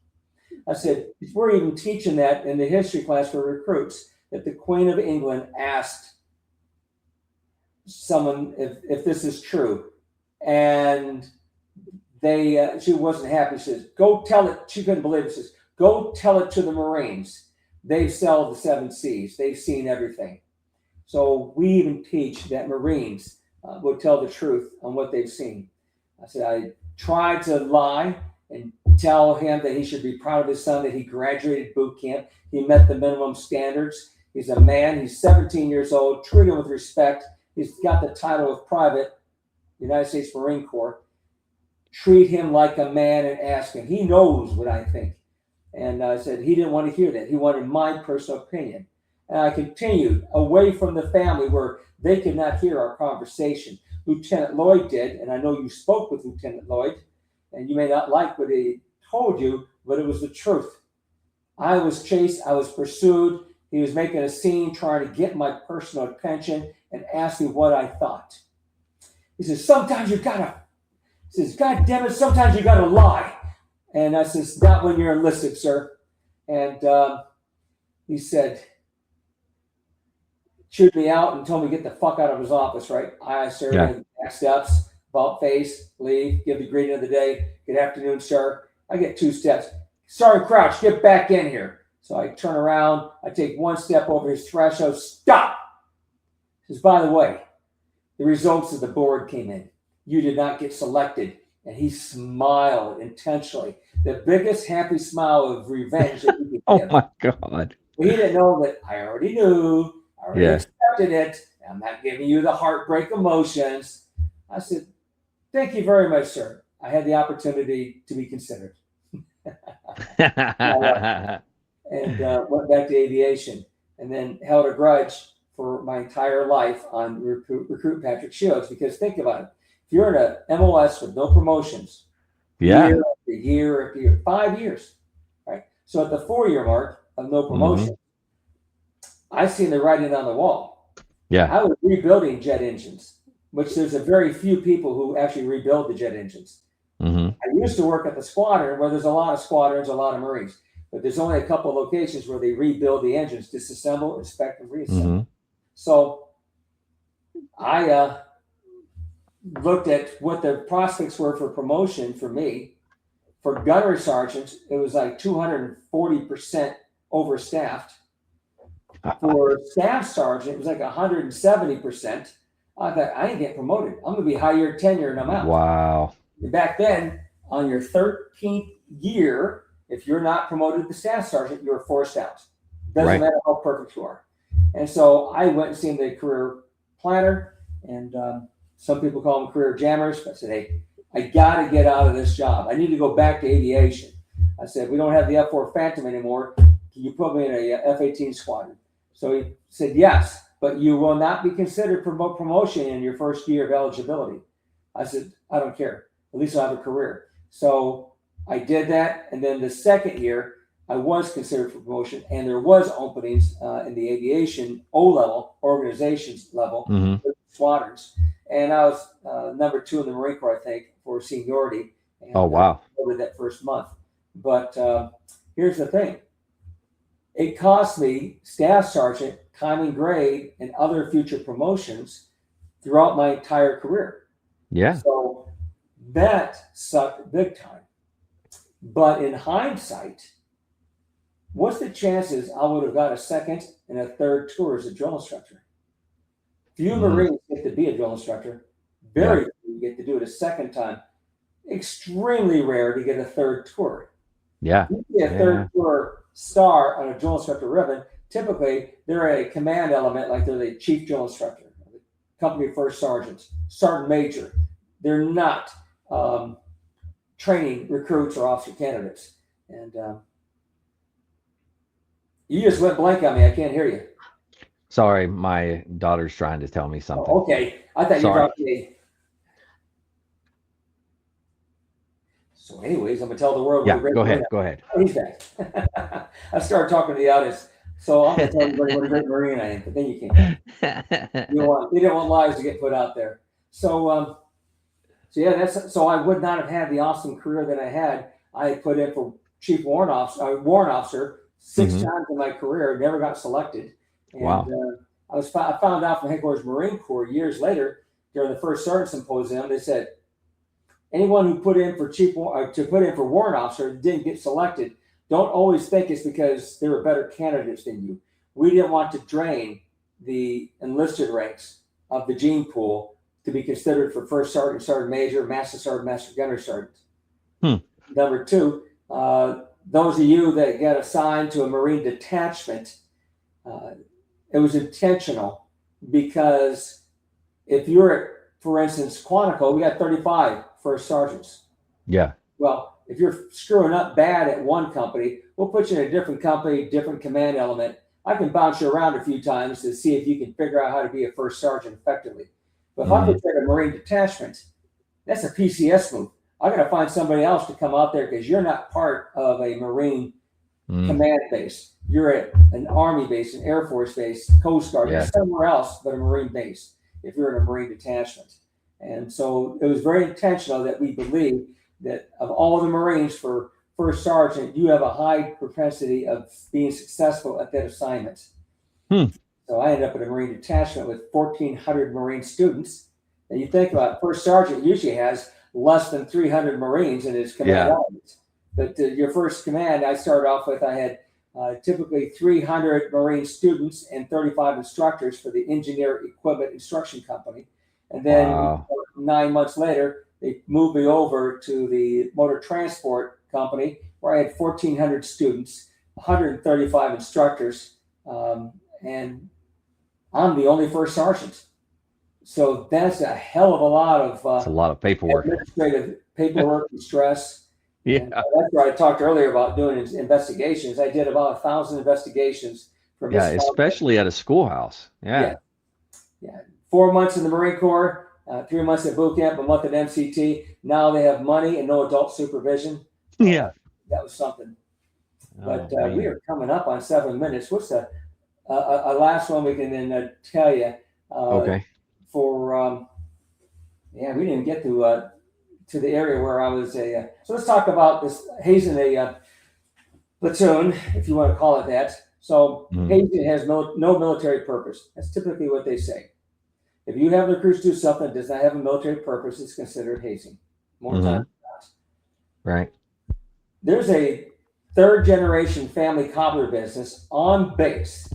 I said, we're even teaching that in the history class for recruits, that the Queen of England asked someone if this is true, and she wasn't happy. She says, go tell it. She couldn't believe it. She says, go tell it to the Marines. They've sailed the 7 seas. They've seen everything. So we even teach that Marines will tell the truth on what they've seen. I said, I tried to lie and tell him that he should be proud of his son, that he graduated boot camp. He met the minimum standards. He's a man. He's 17 years old. Treat him with respect. He's got the title of private, United States Marine Corps. Treat him like a man and ask him. He knows what I think. And I said he didn't want to hear that. He wanted my personal opinion. And I continued away from the family where they could not hear our conversation. Lieutenant Lloyd did, and I know you spoke with Lieutenant Lloyd, and you may not like what he told you, but it was the truth. I was chased. I was pursued. He was making a scene, trying to get my personal attention and ask me what I thought. He says, sometimes you gotta, he says, God damn it, sometimes you gotta lie. And I says, not when you're enlisted, sir. And he said, chewed me out and told me to get the fuck out of his office, right? I, sir, back steps, about face, leave, give the greeting of the day. Good afternoon, sir. I get 2 steps. Sergeant Crouch, get back in here. So I turn around, I take 1 step over his threshold, stop. He says, by the way, the results of the board came in. You did not get selected. And he smiled intentionally. The biggest happy smile of revenge that he could give. Oh my God. But he didn't know that I already knew. I already accepted it. I'm not giving you the heartbreak emotions. I said, thank you very much, sir. I had the opportunity to be considered. And went back to aviation, and then held a grudge for my entire life on recruit Patrick Shields. Because think about it. If you're in a MOS with no promotions, year after year after year, 5 years, right? So at the 4-year mark of no promotion, I seen the writing on the wall. I was rebuilding jet engines, which there's a very few people who actually rebuild the jet engines. I used to work at the squadron where there's a lot of squadrons, a lot of Marines, but there's only a couple of locations where they rebuild the engines, disassemble, inspect, and reassemble. So I looked at what the prospects were for promotion for me. For gunnery sergeants, it was like 240% overstaffed. For staff sergeant, it was like 170%. I thought, I ain't getting promoted. I'm going to be higher tenure and I'm out. Wow. Back then, on your 13th year, if you're not promoted to staff sergeant, you're forced out. Doesn't matter how perfect you are. And so I went and seen the career planner, and some people call them career jammers. I said, hey, I got to get out of this job. I need to go back to aviation. I said, we don't have the F-4 Phantom anymore. Can you put me in a F-18 squadron? So he said, yes, but you will not be considered for promotion in your first year of eligibility. I said, I don't care. At least I'll have a career. So I did that. And then the second year, I was considered for promotion, and there was openings in the aviation O-level, organizations level, squadrons. And I was number 2 in the Marine Corps, I think, for seniority. And, oh, wow. over that first month. But here's the thing. It cost me staff sergeant, climbing grade, and other future promotions throughout my entire career. Yeah. So that sucked big time. But in hindsight, what's the chances I would have got a second and a third tour as a drill instructor? Few Marines get to be a drill instructor. Very few get to do it a second time. Extremely rare to get a third tour. Yeah. You get a third tour star on a drill instructor ribbon. Typically, they're a command element, like they're the chief drill instructor, the company first sergeant, sergeant major. They're not training recruits or officer candidates. And you just went blank on me. I can't hear you. Sorry, my daughter's trying to tell me something. Oh, okay. I thought you were talking to me. So anyways, I'm going to tell the world. Yeah, go ahead. Go ahead. Oh, he's back. I started talking to the audience. So I'm going to tell everybody what a great Marine I am, but then you can't. You didn't want lies to get put out there. So I would not have had the awesome career that I had. I had put in for chief warrant officer 6 times in my career, never got selected. And, wow. I found out from headquarters Marine Corps years later during the first sergeant symposium. They said anyone who put in for warrant officer didn't get selected. Don't always think it's because they were better candidates than you. We didn't want to drain the enlisted ranks of the gene pool to be considered for first sergeant, sergeant major, master sergeant, master gunnery sergeant. Number two, those of you that got assigned to a Marine detachment, it was intentional, because if you're at, for instance, Quantico, we got 35 first sergeants. Yeah. Well, if you're screwing up bad at one company, we'll put you in a different company, different command element. I can bounce you around a few times to see if you can figure out how to be a first sergeant effectively. But if I put you in a Marine detachment, that's a PCS move. I got to find somebody else to come out there, because you're not part of a Marine command base. You're at an Army base, an Air Force base, Coast Guard. You're somewhere else but a Marine base if you're in a Marine detachment. And so it was very intentional that we believe that of all the Marines for first sergeant, you have a high propensity of being successful at that assignment. So I ended up in a Marine detachment with 1,400 Marine students. And you think about it, first sergeant usually has less than 300 Marines in his command element. But your first command, I started off with, I had typically 300 Marine students and 35 instructors for the Engineer Equipment Instruction Company. And then 9 months later, they moved me over to the Motor Transport Company, where I had 1,400 students, 135 instructors, and I'm the only first sergeant. So that's a hell of a lot of it's a lot of paperwork, administrative paperwork and stress. Yeah, and that's where I talked earlier about doing investigations. I did about 1,000 investigations. Especially at a schoolhouse. Yeah. 4 months in the Marine Corps, 3 months at boot camp, a month at MCT. Now they have money and no adult supervision. Yeah, that was something. But we are coming up on 7 minutes. What's the last one we can then tell you? Okay. We didn't get to the area where I was so let's talk about this hazing a platoon, if you want to call it that. So hazing has no military purpose. That's typically what they say. If you have the recruits do something that does not have a military purpose, it's considered hazing. More times than not. Right. There's a third generation family cobbler business on base.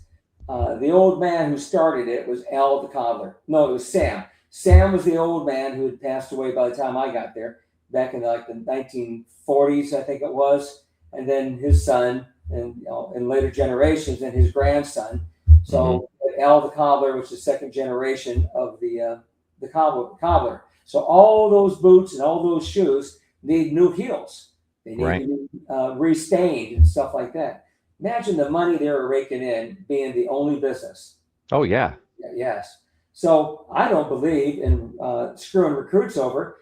The old man who started it was Al the cobbler. No, it was Sam. Sam was the old man who had passed away by the time I got there, back in the 1940s, I think it was. And then his son, and in later generations, and his grandson. So Al the cobbler was the second generation of the cobbler. So all those boots and all those shoes need new heels. They need to be restained and stuff like that. Imagine the money they were raking in, being the only business. Oh, yeah. Yes. So I don't believe in screwing recruits over.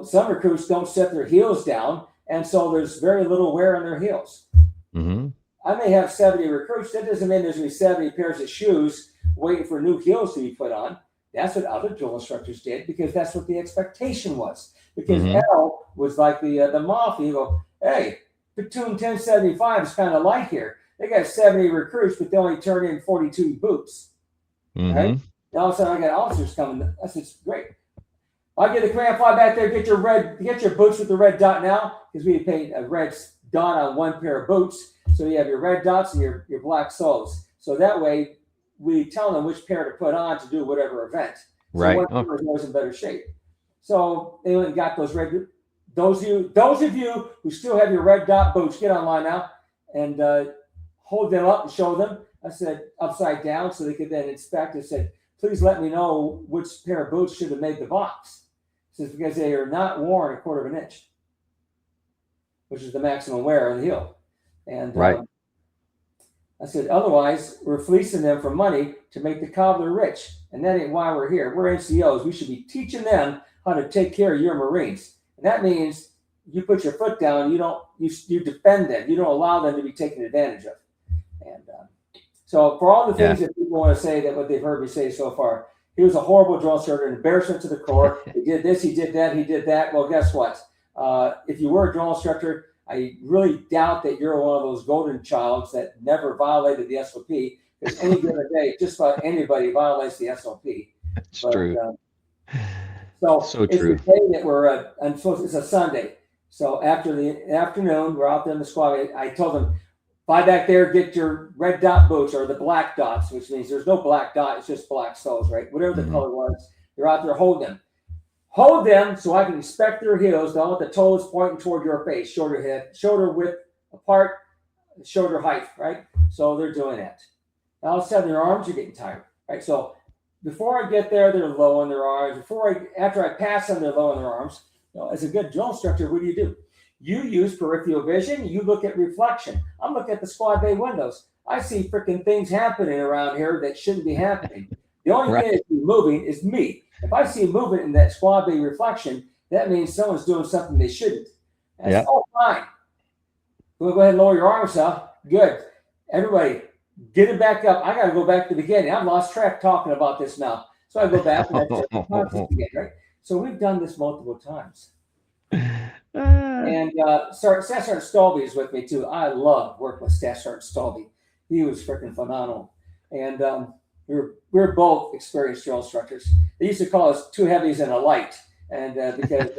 Some recruits don't set their heels down, and so there's very little wear on their heels. I may have 70 recruits. That doesn't mean there's going to be 70 pairs of shoes waiting for new heels to be put on. That's what other drill instructors did, because that's what the expectation was. Because Al was like the mafia. You go, hey, platoon 1075 is kind of light here. They got 70 recruits, but they only turned in 42 boots. Mm-hmm. Right? And all of a sudden, I got officers coming. I said, great. I'll get the command fly back there. Get your boots with the red dot now, because we paid a red dot on one pair of boots. So you have your red dots and your black soles. So that way, we tell them which pair to put on to do whatever event. So Right. one pair is always in better shape. So they went and got those red. Those of you who still have your red dot boots, get online now and hold them up and show them. I said upside down so they could then inspect. I said, please let me know which pair of boots should have made the box. Says because they are not worn 1/4 inch, which is the maximum wear on the heel. And Right. I said, otherwise, we're fleecing them for money to make the cobbler rich. And that ain't why we're here. We're NCOs. We should be teaching them how to take care of your Marines. And that means you put your foot down, you defend them. You don't allow them to be taken advantage of. And so for all the things that people want to say that what they've heard me say so far, he was a horrible drill instructor, an embarrassment to the Corps. He did this, he did that, he did that. Well, guess what? If you were a drill instructor, I really doubt that you're one of those golden childs that never violated the SOP, because any given day, just about anybody violates the SOP. It's true. So it's true. the day that we're, it's a Sunday. So after the afternoon, we're out there in the squad. I told them, fly back there, get your red dot boots or the black dots, which means there's no black dot, it's just black soles, right? Whatever the color was, you're out there, hold them. Hold them so I can inspect their heels. Don't let the toes pointing toward your face, shoulder width apart, shoulder height, right? So they're doing that. All of a sudden, their arms are getting tired, right? So before I get there, they're low in their arms. After I pass them, they're low in their arms. As a good drill instructor, what do? You use peripheral vision. You look at reflection. I'm looking at the squad bay windows. I see freaking things happening around here that shouldn't be happening. The only thing that's moving is me. If I see movement in that squad bay reflection, that means someone's doing something they shouldn't. That's all fine. We'll go ahead and lower your arms, huh? Good. Everybody, get it back up. I got to go back to the beginning. I've lost track talking about this now. So I go back and I check the concepts again, right? So we've done this multiple times. And Staff Sergeant Stolby is with me too. I love working with Staff Sergeant Stolby. He was freaking phenomenal. And we're both experienced drill instructors. They used to call us two heavies and a light. And because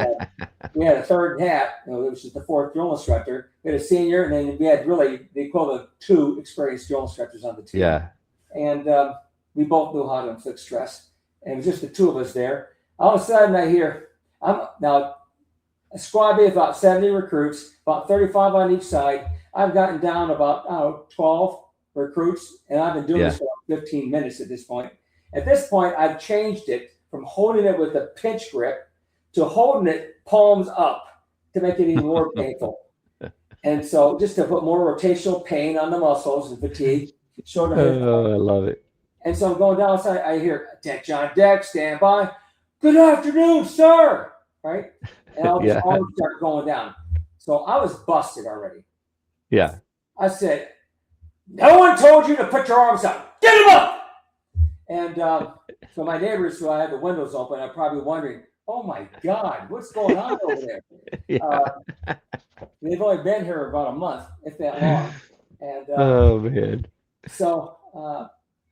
we had a third hat, which is the fourth drill instructor. We had a senior, and then we had really the equivalent of two experienced drill instructors on the team. Yeah. And we both knew how to inflict stress. And it was just the two of us there. All of a sudden, I hear, a squad bay of about 70 recruits, about 35 on each side. I've gotten down about 12 recruits, and I've been doing this for 15 minutes at this point. At this point, I've changed it from holding it with a pinch grip to holding it palms up to make it even more painful. And so just to put more rotational pain on the muscles and fatigue. Oh, I love it. And so I'm going down outside. I hear, attention on deck, stand by. Good afternoon, sir. Right? And all these arms start going down. So I was busted already. Yeah. I said, no one told you to put your arms up. Get them up. And so my neighbors, who I had the windows open, are probably wondering, oh my God, what's going on over there? They've only been here about a month, if that long. And oh, man. So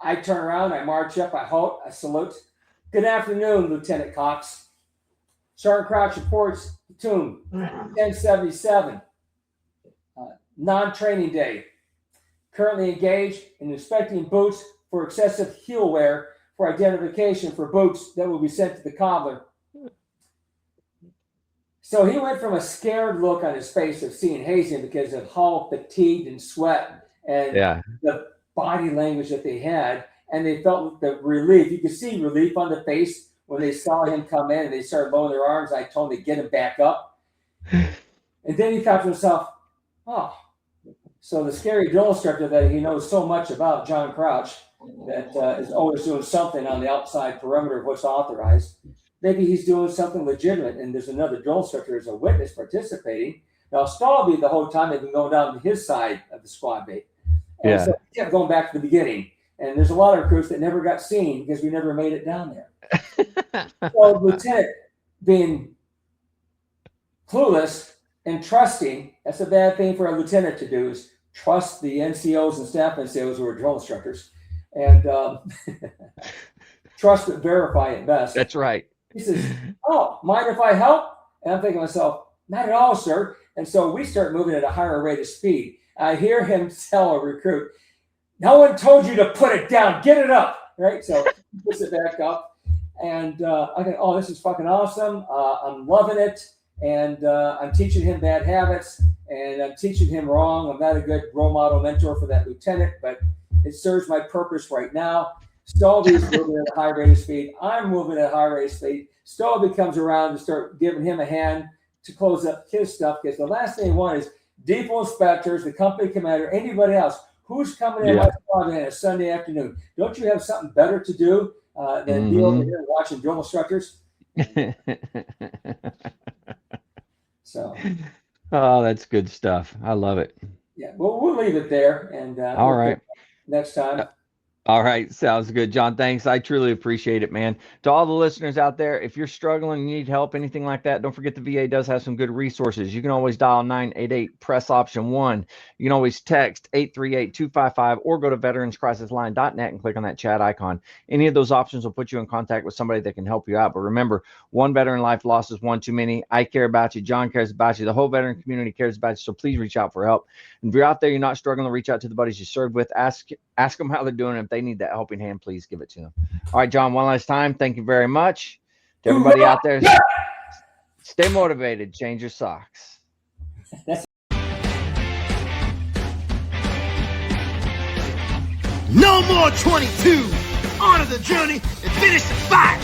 I turn around, I march up, I halt, I salute. Good afternoon, Lieutenant Cox. Sergeant Crouch reports platoon 1077. Non-training day. Currently engaged in inspecting boots for excessive heel wear for identification for boots that will be sent to the cobbler. So he went from a scared look on his face of seeing hazing because of how fatigued and sweat and the body language that they had, and they felt the relief. You could see relief on the face when they saw him come in and they started lowering their arms. I told them to get him back up. And then he thought to himself, oh, so the scary drill instructor that he knows so much about, John Crouch, that is always doing something on the outside perimeter of what's authorized. Maybe he's doing something legitimate, and there's another drill instructor as a witness participating. Now, Stolby, the whole time, they've been going down to his side of the squad bay. And so he kept going back to the beginning. And there's a lot of recruits that never got seen because we never made it down there. So Lieutenant, being clueless, And trusting, that's a bad thing for a lieutenant to do, is trust the NCOs and staff NCOs who are drill instructors. And trust but verify at best. That's right. He says, oh, mind if I help? And I'm thinking to myself, not at all, sir. And so we start moving at a higher rate of speed. I hear him tell a recruit, no one told you to put it down, get it up, right? So he puts it back up. And I go, oh, this is fucking awesome. I'm loving it. And I'm teaching him bad habits, and I'm teaching him wrong. I'm not a good role model mentor for that lieutenant, but it serves my purpose right now. Stovey's moving at a high rate of speed. I'm moving at a high rate of speed. Stovey comes around to start giving him a hand to close up his stuff, because the last thing you want is depot inspectors, the company commander, anybody else who's coming in my squad on a Sunday afternoon. Don't you have something better to do than be over here watching drill instructors? So, oh, that's good stuff. I love it. Yeah, well, we'll leave it there, and all right, next time. All right. Sounds good, John. Thanks. I truly appreciate it, man. To all the listeners out there, if you're struggling, you need help, anything like that, don't forget the VA does have some good resources. You can always dial 988, press option 1. You can always text 838-255 or go to veteranscrisisline.net and click on that chat icon. Any of those options will put you in contact with somebody that can help you out. But remember, one veteran life lost is one too many. I care about you. John cares about you. The whole veteran community cares about you. So please reach out for help. And if you're out there, you're not struggling, to reach out to the buddies you served with. Ask them how they're doing. If they need that helping hand, please give it to them. All right, John, one last time, thank you very much. To everybody out there, stay motivated, change your socks. No more 22. On to the journey and finish the fight.